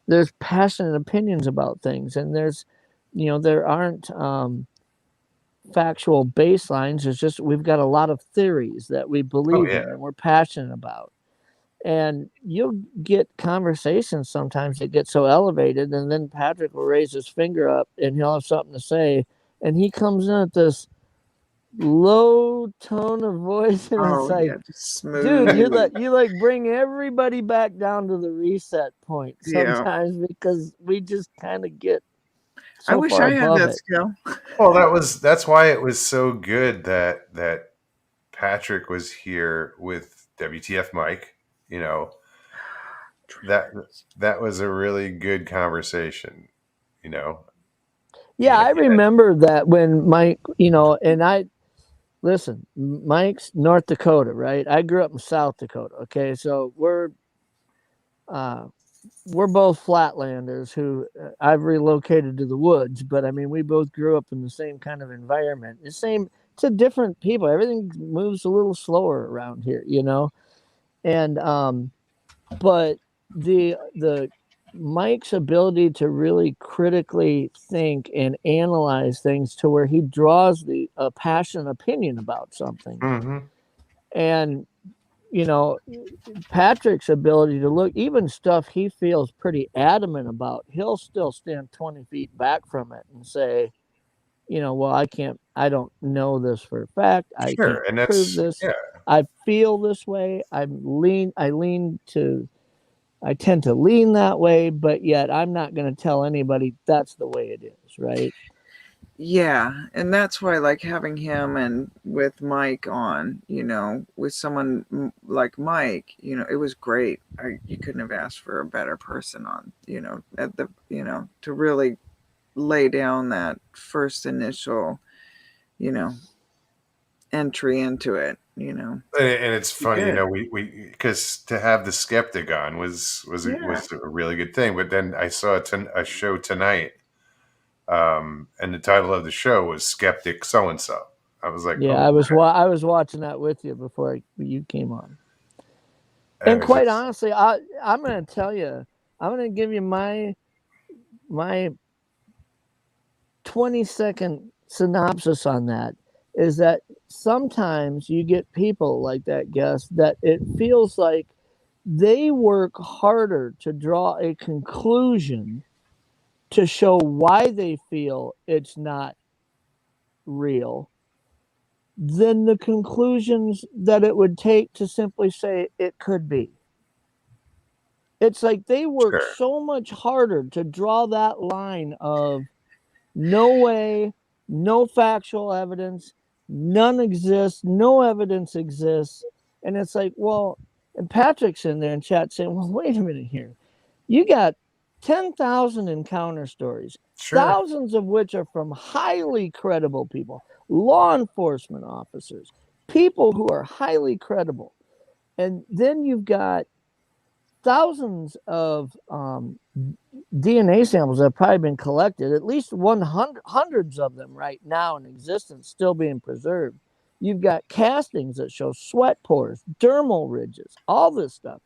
There's passionate opinions about things, and there's, you know, there aren't factual baselines. There's just we've got a lot of theories that we Oh believe yeah. in and we're passionate about. And you'll get conversations sometimes that get so elevated, and then Patrick will raise his finger up and he'll have something to say, and he comes in at this low tone of voice, and it's Oh like, yeah, just smooth. dude, you like bring everybody back down to the reset point Yeah. sometimes because we just kind of get I so wish far I had above that it. skill. Well, that's why it was so good that Patrick was here with WTF Mike. You know, that was a really good conversation. You know, Yeah, I yeah, remember that when Mike, you know, and I listen, Mike's North Dakota, right? I grew up in South Dakota. Okay, so we're both flatlanders who I've relocated to the woods, but I mean, we both grew up in the same kind of environment. The same, to different people. Everything moves a little slower around here, you know. And but the Mike's ability to really critically think and analyze things to where he draws a passionate opinion about something, mm-hmm. and you know, Patrick's ability to look, even stuff he feels pretty adamant about, he'll still stand 20 feet back from it and say, you know, well, I don't know this for a fact. I Sure, can't and prove that's this. yeah. I feel this way. I tend to lean that way, but yet I'm not going to tell anybody that's the way it is, right? Yeah, and that's why like having him and with Mike on, you know, with someone like Mike, you know, it was great. You couldn't have asked for a better person on, you know, at the, you know, to really lay down that first initial, you know, entry into it, you know. And it's funny, you Good. know, we because to have the skeptic on was Yeah. a really good thing. But then I saw a show tonight, and the title of the show was Skeptic So and So. I was like, Yeah, oh, I was watching that with you before you came on. I And was quite just- honestly, I'm going to tell you, I'm going to give you my 20-second synopsis on that. Is that sometimes you get people like that guest that it feels like they work harder to draw a conclusion to show why they feel it's not real than the conclusions that it would take to simply say it could be. It's like they work Sure. so much harder to draw that line of no way, no factual evidence, none exists, no evidence exists. And it's like, well, and Patrick's in there in chat saying, well, wait a minute here. You got 10,000 encounter stories, Sure. thousands of which are from highly credible people, law enforcement officers, people who are highly credible. And then you've got thousands of DNA samples that have probably been collected, at least hundreds of them right now in existence, still being preserved. You've got castings that show sweat pores, dermal ridges, all this stuff.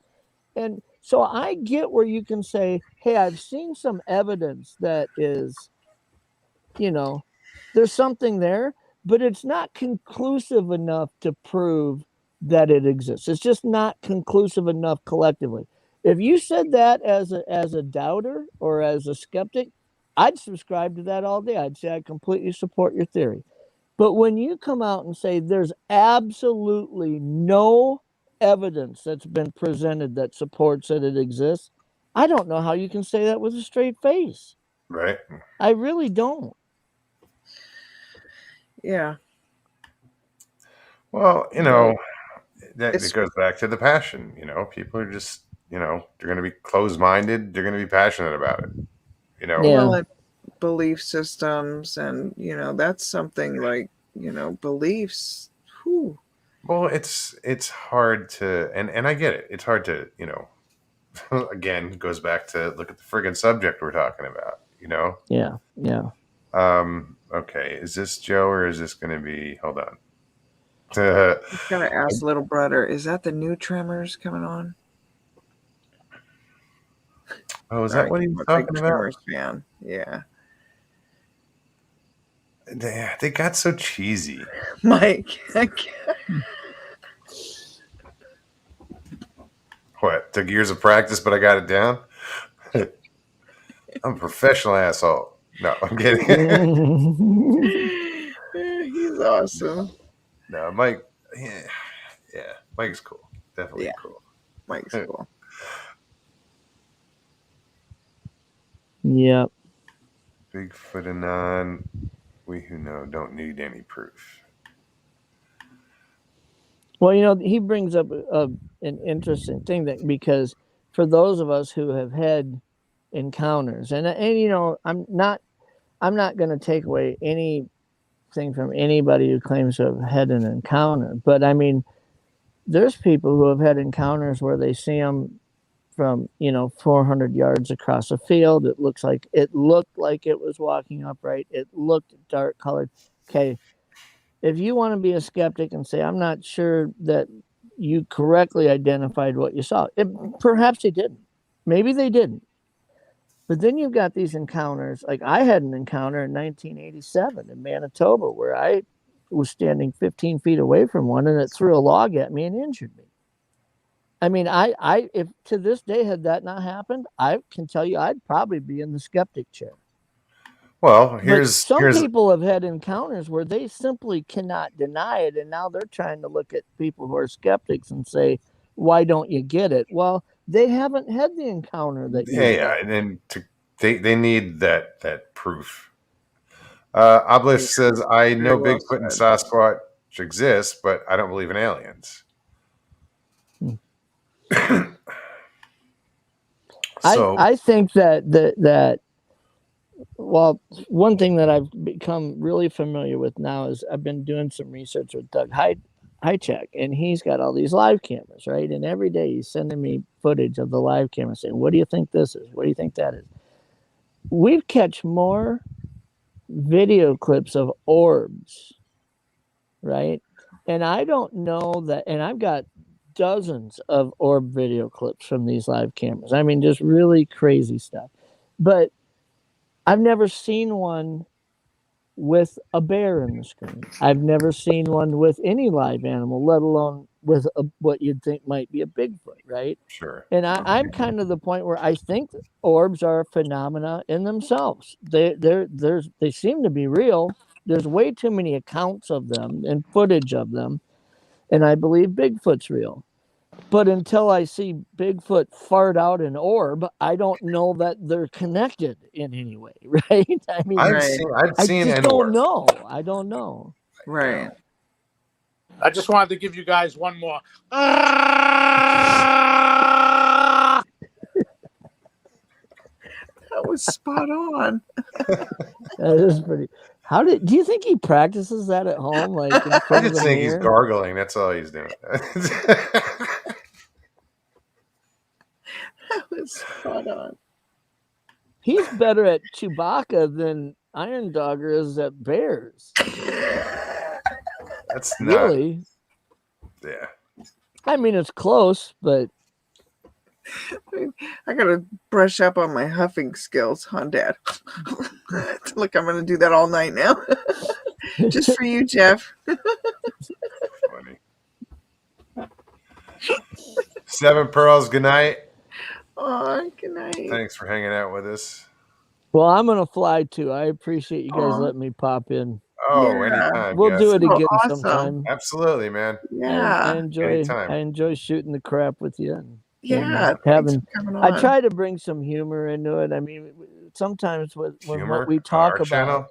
And so I get where you can say, hey, I've seen some evidence that is, there's something there, but it's not conclusive enough to prove that it exists. It's just not conclusive enough collectively. If you said that as a doubter or as a skeptic, I'd subscribe to that all day. I'd say I completely support your theory. But when you come out and say there's absolutely no evidence that's been presented that supports that it exists, I don't know how you can say that with a straight face. Right. I really don't. Yeah. Well, that It's- it goes back to the passion. People are just, they're going to be closed-minded. They're going to be passionate about it. Yeah. Well, belief systems, and that's something like beliefs. Whew. Well, it's hard to, and I get it. It's hard to, again, it goes back to look at the friggin' subject we're talking about. Yeah. Okay, is this Joe or is this going to be? Hold on. I gotta ask little brother, is that the new Tremors coming on? Oh, is that what he was I'm a big talking about? Tremors fan. Yeah. They got so cheesy. Mike. What? Took years of practice, but I got it down. I'm a professional asshole. No, I'm kidding. He's awesome. No, Mike. Yeah, Mike's cool. Definitely cool. Mike's cool. Yep. Bigfoot anon. We who know don't need any proof. Well, he brings up an interesting thing because for those of us who have had encounters, and I'm not going to take away anything from anybody who claims to have had an encounter, but I mean, there's people who have had encounters where they see them from 400 yards across a field. It looked like it was walking upright. It looked dark colored. Okay. If you want to be a skeptic and say, I'm not sure that you correctly identified what you saw, perhaps they didn't. Maybe they didn't. But then you've got these encounters. Like I had an encounter in 1987 in Manitoba where I was standing 15 feet away from one and it threw a log at me and injured me. I mean, if to this day had that not happened, I can tell you I'd probably be in the skeptic chair. Well, some people have had encounters where they simply cannot deny it, and now they're trying to look at people who are skeptics and say, "Why don't you get it?" Well, they haven't had the encounter that you and then they need that proof. Obelisk says, "I know Bigfoot and Sasquatch exist, but I don't believe in aliens." So I think that well, one thing that I've become really familiar with now is I've been doing some research with Doug Highcheck, and he's got all these live cameras, right? And every day he's sending me footage of the live camera saying, what do you think this is? What do you think that is? We've catch more video clips of orbs right? And I don't know that, and I've got dozens of orb video clips from these live cameras. I mean, just really crazy stuff. But I've never seen one with a bear in the screen. I've never seen one with any live animal, let alone with what you'd think might be a Bigfoot, right? Sure. And I'm kind of the point where I think orbs are a phenomena in themselves. They seem to be real. There's way too many accounts of them and footage of them, and I believe Bigfoot's real. But until I see Bigfoot fart out an orb, I don't know that they're connected in any way, right? I mean, I've Right. seen I an just don't orb. know. I don't know. Right. I just wanted to give you guys one more. That was spot on. That is pretty. Do you think he practices that at home, like in I front of just the think he's mirror? gargling. That's all he's doing. That was spot on. He's better at Chewbacca than Iron Dogger is at bears. That's not. Really? Yeah. I mean, it's close, but I gotta brush up on my huffing skills, huh, Dad? Look, I'm gonna do that all night now. Just for you, Jeff. Funny. Seven Pearls, good night. Oh, good night. Thanks for hanging out with us. well, I'm gonna fly too. I appreciate you guys Aw. letting me pop in. Oh, Yeah. anytime. We'll yes. do it Oh, again awesome. sometime. Absolutely, man. Yeah. I enjoy Anytime. I enjoy shooting the crap with you. And, Yeah. Thanks having for coming I on. try to bring some humor into it. I mean, sometimes when Humor what we on talk our about channel.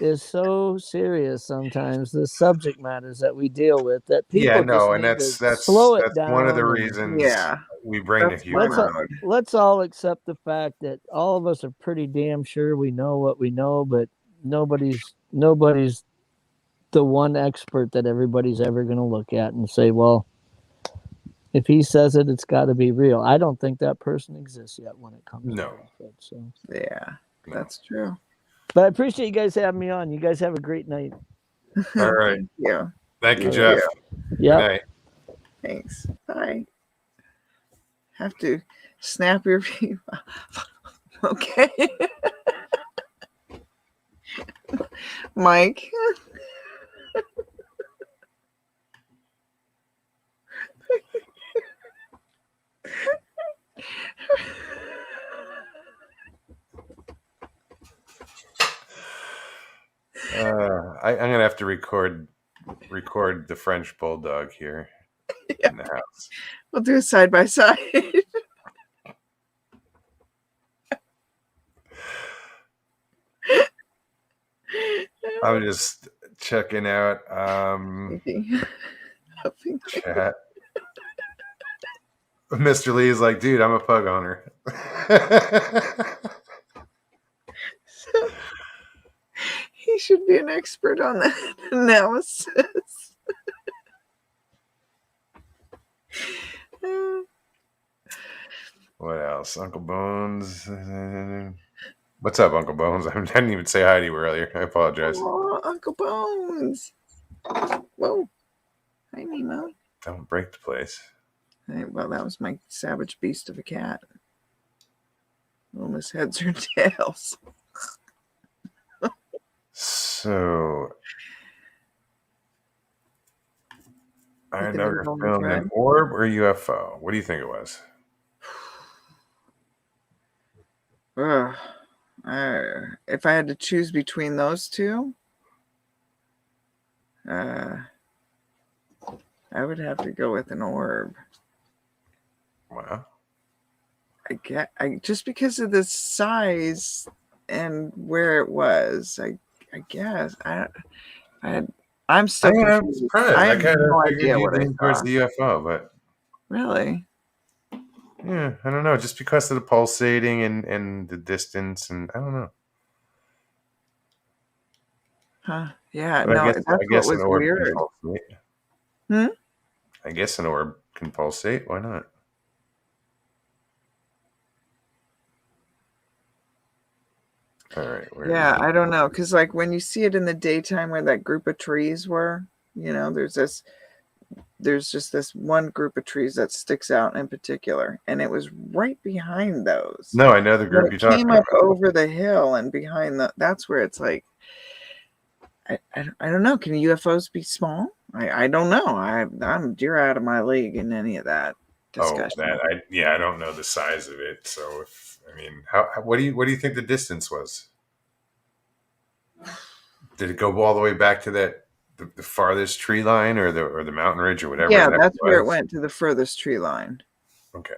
is so serious sometimes, the subject matters that we deal with, that people Yeah, just no, and need that's to slow it that's down. one of the and reasons Yeah. we bring the That's my humor. road. let's all accept the fact that all of us are pretty damn sure we know what we know, but nobody's the one expert that everybody's ever going to look at and say, well, if he says it, it's got to be real. I don't think that person exists yet when it comes No. to Bigfoot. So, Yeah. No. That's true. but I appreciate you guys having me on. You guys have a great night. All right. Thank you. Thank you, All Jeff. right. Good Yep. night. Thanks. Bye. Have to snap your feet. Okay. Mike. I'm gonna have to record the French bulldog here in the house. We'll do a side by side. I'm just checking out chat. Mr. Lee is like, dude, I'm a pug owner. He should be an expert on that analysis. What else? Uncle Bones. What's up, Uncle Bones? I didn't even say hi to you earlier. I apologize. Oh, Uncle Bones. Whoa. Hi, Nemo. Don't break the place. Hey, well, that was my savage beast of a cat. Almost heads or tails. So, Iron Looking at Dogger it on the filmed thread. an orb or UFO? What do you think it was? If I had to choose between those two, I would have to go with an orb. Wow. Just because of the size and where it was, I guess I'm still I'm confused. surprised. I I have kind of no figured idea you what I leaned towards saw. the UFO, but Really? yeah, I don't know. Just because of the pulsating and the distance, and I don't know. Huh? Yeah. But No, I that's guess what an was orb weird. can pulsate. Hmm? I guess an orb can pulsate. Why not? All right. Yeah, I don't know, because like when you see it in the daytime where that group of trees were, You know, there's just this one group of trees that sticks out in particular, and it was right behind those. No, I know the When group it you're talking came about. up over the hill and behind that's where it's like, I don't know. Can UFOs be small? I don't know. You're out of my league in any of that Oh, discussion. I don't know the size of it. So what do you think the distance was? Did it go all the way back to the farthest tree line or the mountain ridge or whatever? Yeah, the heck that's where it was? went to the furthest tree line. Okay,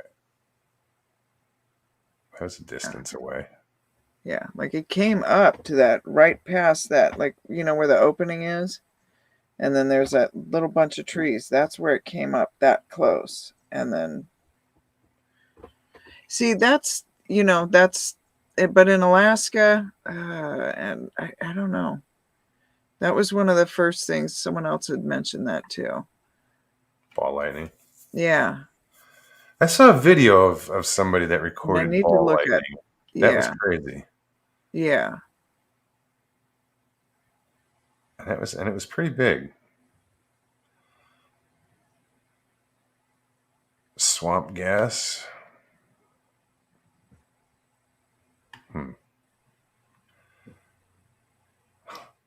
that was a distance away. Yeah, like it came up to that right past that, like, you know, where the opening is. And then there's that little bunch of trees. That's where it came up that close. And then, see, that's, you know, that's it. But in Alaska, and I don't know. That was one of the first things someone else had mentioned that too. Ball lightning. Yeah. I saw a video of somebody that I recorded need to ball look lightning. at, That was yeah. crazy. Yeah. And it was pretty big. Swamp gas.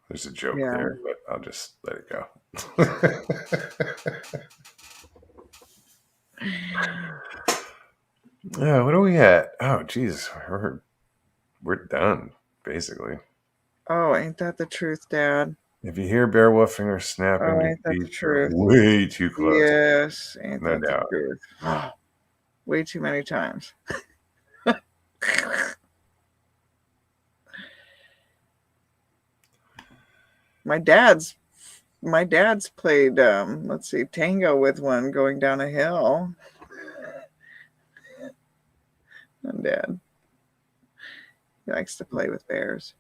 There's a joke Yeah. there, but I'll just let it go. Yeah, what are we at? Oh, geez, we're done basically. Oh, ain't that the truth, Dad? If you hear bear woofing or snapping, Oh, you ain't that the are truth? way too close. Yes, ain't No that the doubt. truth? Way too many times. My dad's played let's see, tango with one going down a hill. And Dad, he likes to play with bears.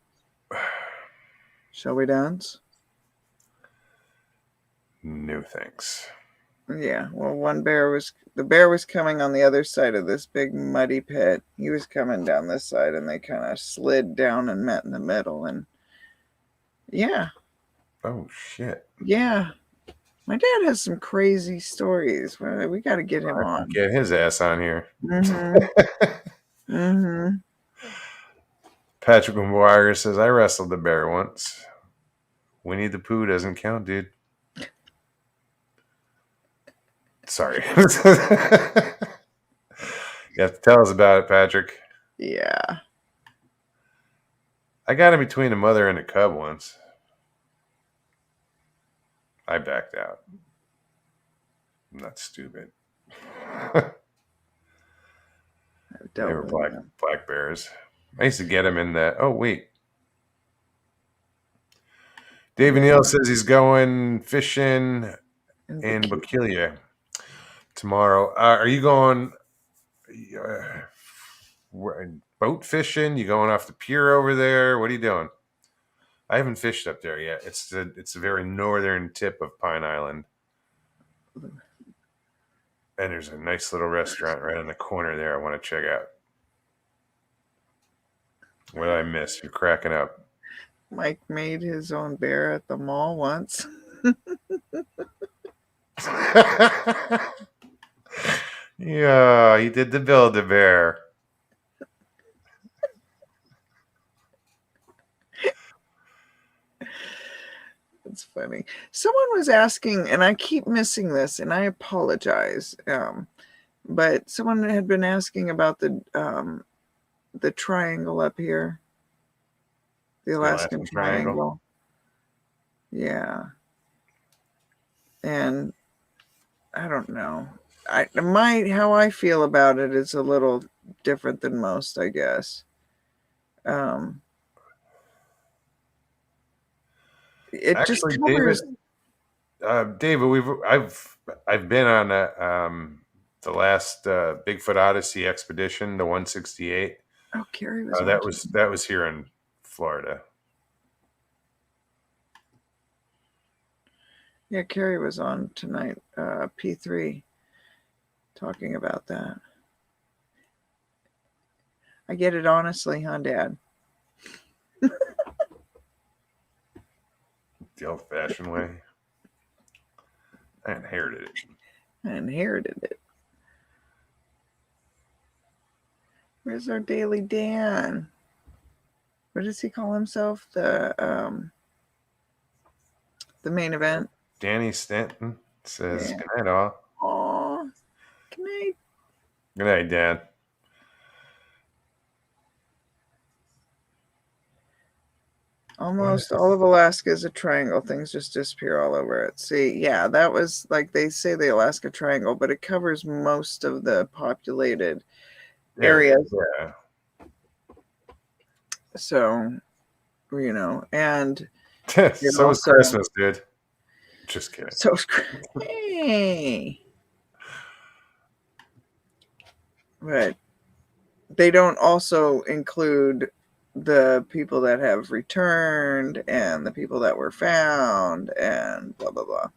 Shall we dance? No thanks. Yeah, well, the bear was coming on the other side of this big muddy pit. He was coming down this side, and they kind of slid down and met in the middle. And yeah, Oh shit. yeah, my dad has some crazy stories. We got to get him on. Get his ass on here. Mm-hmm. Mm-hmm. Patrick McGuire says, I wrestled the bear once. Winnie the Pooh doesn't count, dude. Sorry. You have to tell us about it, Patrick. Yeah. I got in between a mother and a cub once. I backed out. I'm not stupid. They were black bears. I used to get them in the. Oh wait, David Neal says he's going fishing in Bokeelia tomorrow. Are you going boat fishing? You going off the pier over there? What are you doing? I haven't fished up there yet. It's a very northern tip of Pine Island. And there's a nice little restaurant right on the corner there I want to check out. What did I miss? You're cracking up. Mike made his own bear at the mall once. Yeah, he did the Build-A-Bear. It's funny. Someone was asking, and I keep missing this, and I apologize. But someone had been asking about the triangle up here, the Alaskan Triangle. Yeah, and I don't know. How I feel about it is a little different than most, I guess. It Actually, just covers. David, I've been on the last Bigfoot Odyssey expedition, the 168. Oh, Carrie was. That was here in Florida. Yeah, Carrie was on tonight, P3, talking about that. I get it honestly, huh, Dad? The old-fashioned way. I inherited it. I inherited it. Where's our Daily Dan? What does he call himself? The main event. Danny Stanton says, Yeah. "Good night, all." Aw. Good night. Good night, Dan. Almost all of Alaska is a triangle. Things just disappear all over it. See, yeah, that was like they say the Alaska Triangle, but it covers most of the populated areas. Yeah. So, you know, and So was also- Christmas, dude. Just kidding. so hey. But they don't also include the people that have returned and the people that were found and blah blah blah.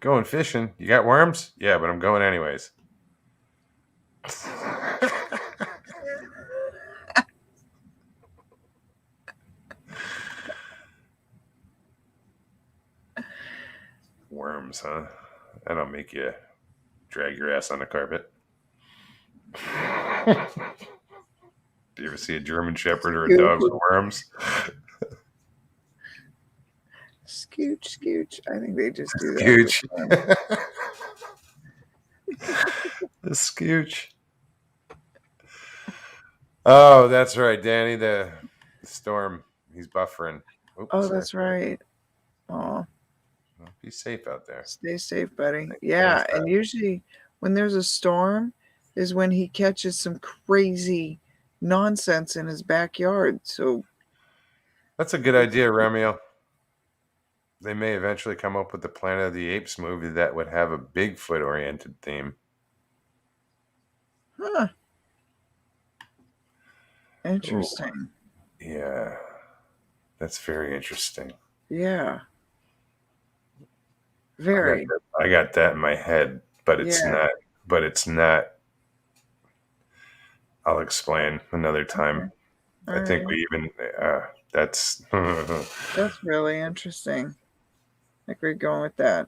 Going fishing. You got worms? Yeah, but I'm going anyways. Worms, huh? That'll make you drag your ass on the carpet. Do you ever see a German Shepherd or a dog with worms? Scooch, scooch. I think they just do that. Scooch. with them. The scooch. Oh, that's right, Danny. The storm. He's buffering. Oops, Oh, sorry. that's right. Oh, Well, be safe out there. stay safe, buddy. Yeah, and usually when there's a storm is when he catches some crazy nonsense in his backyard. So That's a good idea, Romeo. They may eventually come up with the Planet of the Apes movie that would have a Bigfoot-oriented theme. huh. Interesting. Yeah, that's very interesting. Yeah. Very. I got that in my head, but it's Yeah. not. But it's not. I'll explain another time. Okay. I think Alright. we even. That's. That's really interesting. I think we're going with that.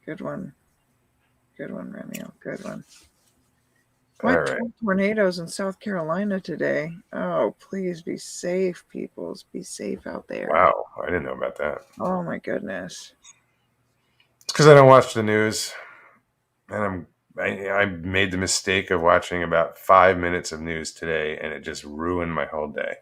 Good one. Good one, Romeo. Good one. All What right. tornadoes in South Carolina today? Oh, please be safe, peoples. Be safe out there. Wow, I didn't know about that. Oh my goodness. It's because I don't watch the news, and I made the mistake of watching about 5 minutes of news today, and it just ruined my whole day.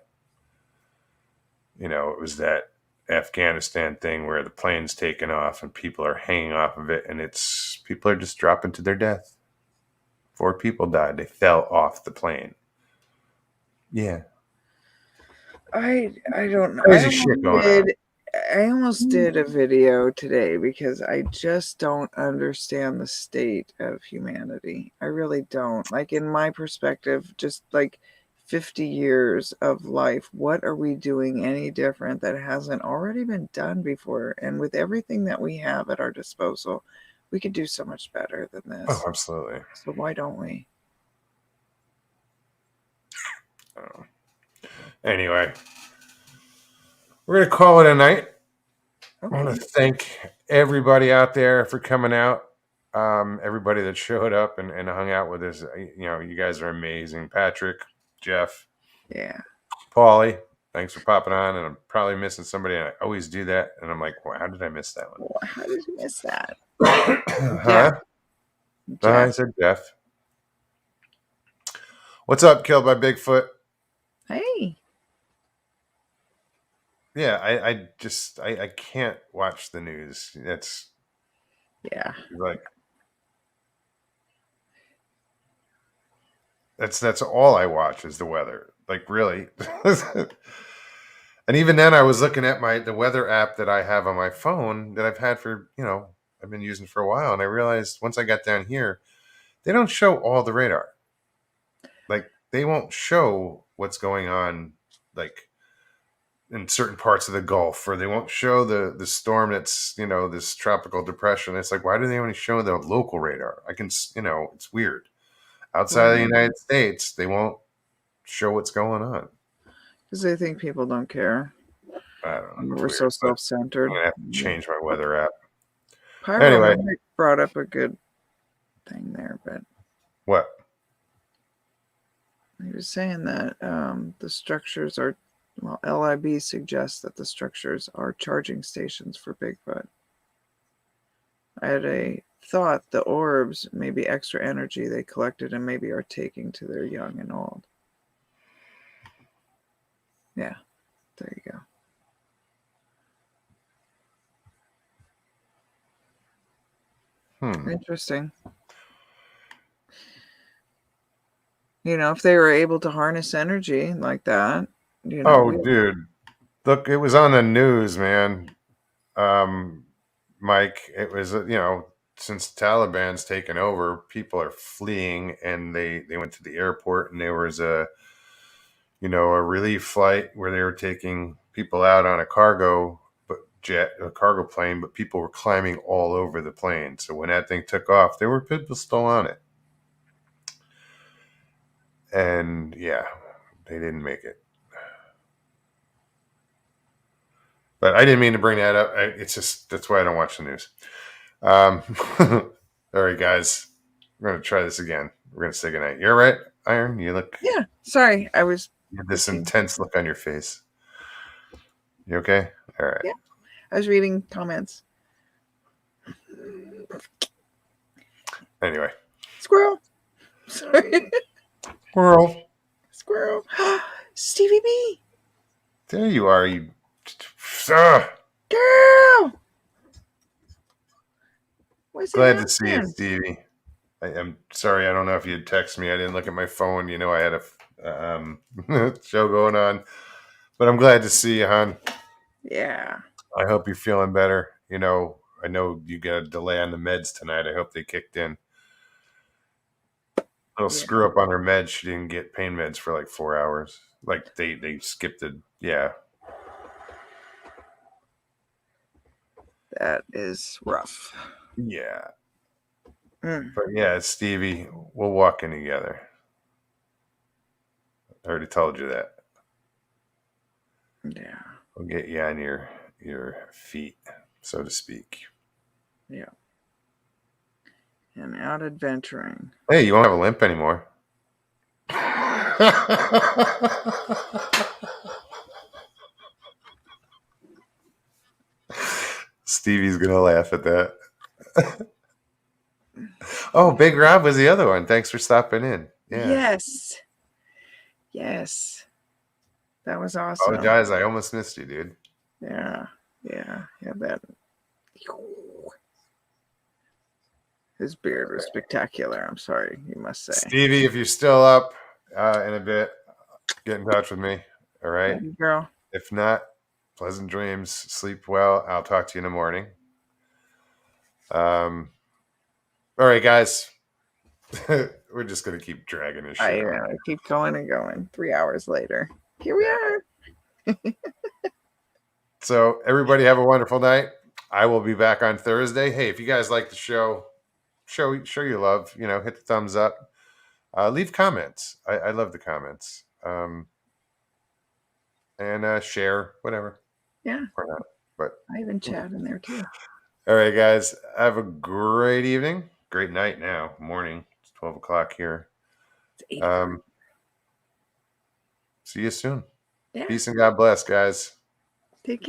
You know, it was that Afghanistan thing where the plane's taking off and people are hanging off of it, and people are just dropping to their death. 4 people died. They fell off the plane. Yeah. I don't know. Crazy shit going on. I almost did a video today because I just don't understand the state of humanity. I really don't. Like, in my perspective, just like 50 years of life, what are we doing any different that hasn't already been done before? And with everything that we have at our disposal, we could do so much better than this. Oh, absolutely. So why don't we? Oh. Anyway, we're going to call it a night. I want Okay. to thank everybody out there for coming out. Everybody that showed up and hung out with us. You know, you guys are amazing. Patrick, Jeff, Yeah. Paulie, thanks for popping on. And I'm probably missing somebody. And I always do that. And I'm like, wow, how did I miss that one? Well, how did you miss that? Huh? I Jeff. said Jeff. What's up, Killed by Bigfoot? Hey. Yeah, I can't watch the news. That's Yeah. like that's all I watch is the weather. Like, really. And even then I was looking at the weather app that I have on my phone that I've had for, I've been using for a while, and I realized once I got down here, they don't show all the radar. Like, they won't show what's going on, like, in certain parts of the Gulf, or they won't show the storm that's, this tropical depression. It's like, why do they only show the local radar? I can, it's weird. Outside of the United States, they won't show what's going on. Because they think people don't care. I don't know. It's We're so weird, but I'm self-centered. gonna have to change my weather app. Pyro Anyway, brought up a good thing there, but what? he was saying that the structures are, well, LIB suggests that the structures are charging stations for Bigfoot. I had a thought the orbs may be extra energy they collected and maybe are taking to their young and old. Yeah, there you go. Interesting. You know, if they were able to harness energy like that, you know. Oh, dude. Look, it was on the news, man. Mike, it was, since the Taliban's taken over, people are fleeing, and they went to the airport, and there was a relief flight where they were taking people out on a cargo plane, but people were climbing all over the plane. So when that thing took off, there were people still on it. And yeah, they didn't make it. But I didn't mean to bring that up. It's just, that's why I don't watch the news. All right, guys, we're going to try this again. We're going to say goodnight. You're right, Iron. You look. Yeah, sorry. I was. You had this intense look on your face. You okay? All right. Yeah, I was reading comments. Anyway. Squirrel. Sorry. Squirrel. Stevie B. There you are, you. Girl. Glad to see you, Stevie. I'm sorry. I don't know if you'd text me. I didn't look at my phone. You know, I had a show going on. But I'm glad to see you, hon. Yeah. I hope you're feeling better. You know, I know you got a delay on the meds tonight. I hope they kicked in. Little screw up on her meds. She didn't get pain meds for like 4 hours. Like they skipped it. Yeah. That is rough. Yeah. But yeah, Stevie, we'll walk in together. I already told you that. Yeah. We'll get you on your feet, so to speak. Yeah. And out adventuring. Hey, you won't have a limp anymore. Stevie's gonna laugh at that. Oh, Big Rob was the other one. Thanks for stopping in. Yeah. Yes. That was awesome. Apologize, I almost missed you, dude. Yeah. That. His beard was spectacular. I'm sorry, you must say. Stevie, if you're still up in a bit, get in touch with me. All right, Love you, girl. If not, pleasant dreams. Sleep well. I'll talk to you in the morning. All right, guys. We're just gonna keep dragging this shit. I keep going and going. 3 hours later, here we are. So everybody have a wonderful night. I will be back on Thursday. Hey, if you guys like the show, show your love. You know, hit the thumbs up. Leave comments. I love the comments. And share, whatever. Yeah. Or not. But I even chat in there too. All right, guys. Have a great evening. Great night now. Morning. It's 12 o'clock here. See you soon. Yeah. Peace and God bless, guys.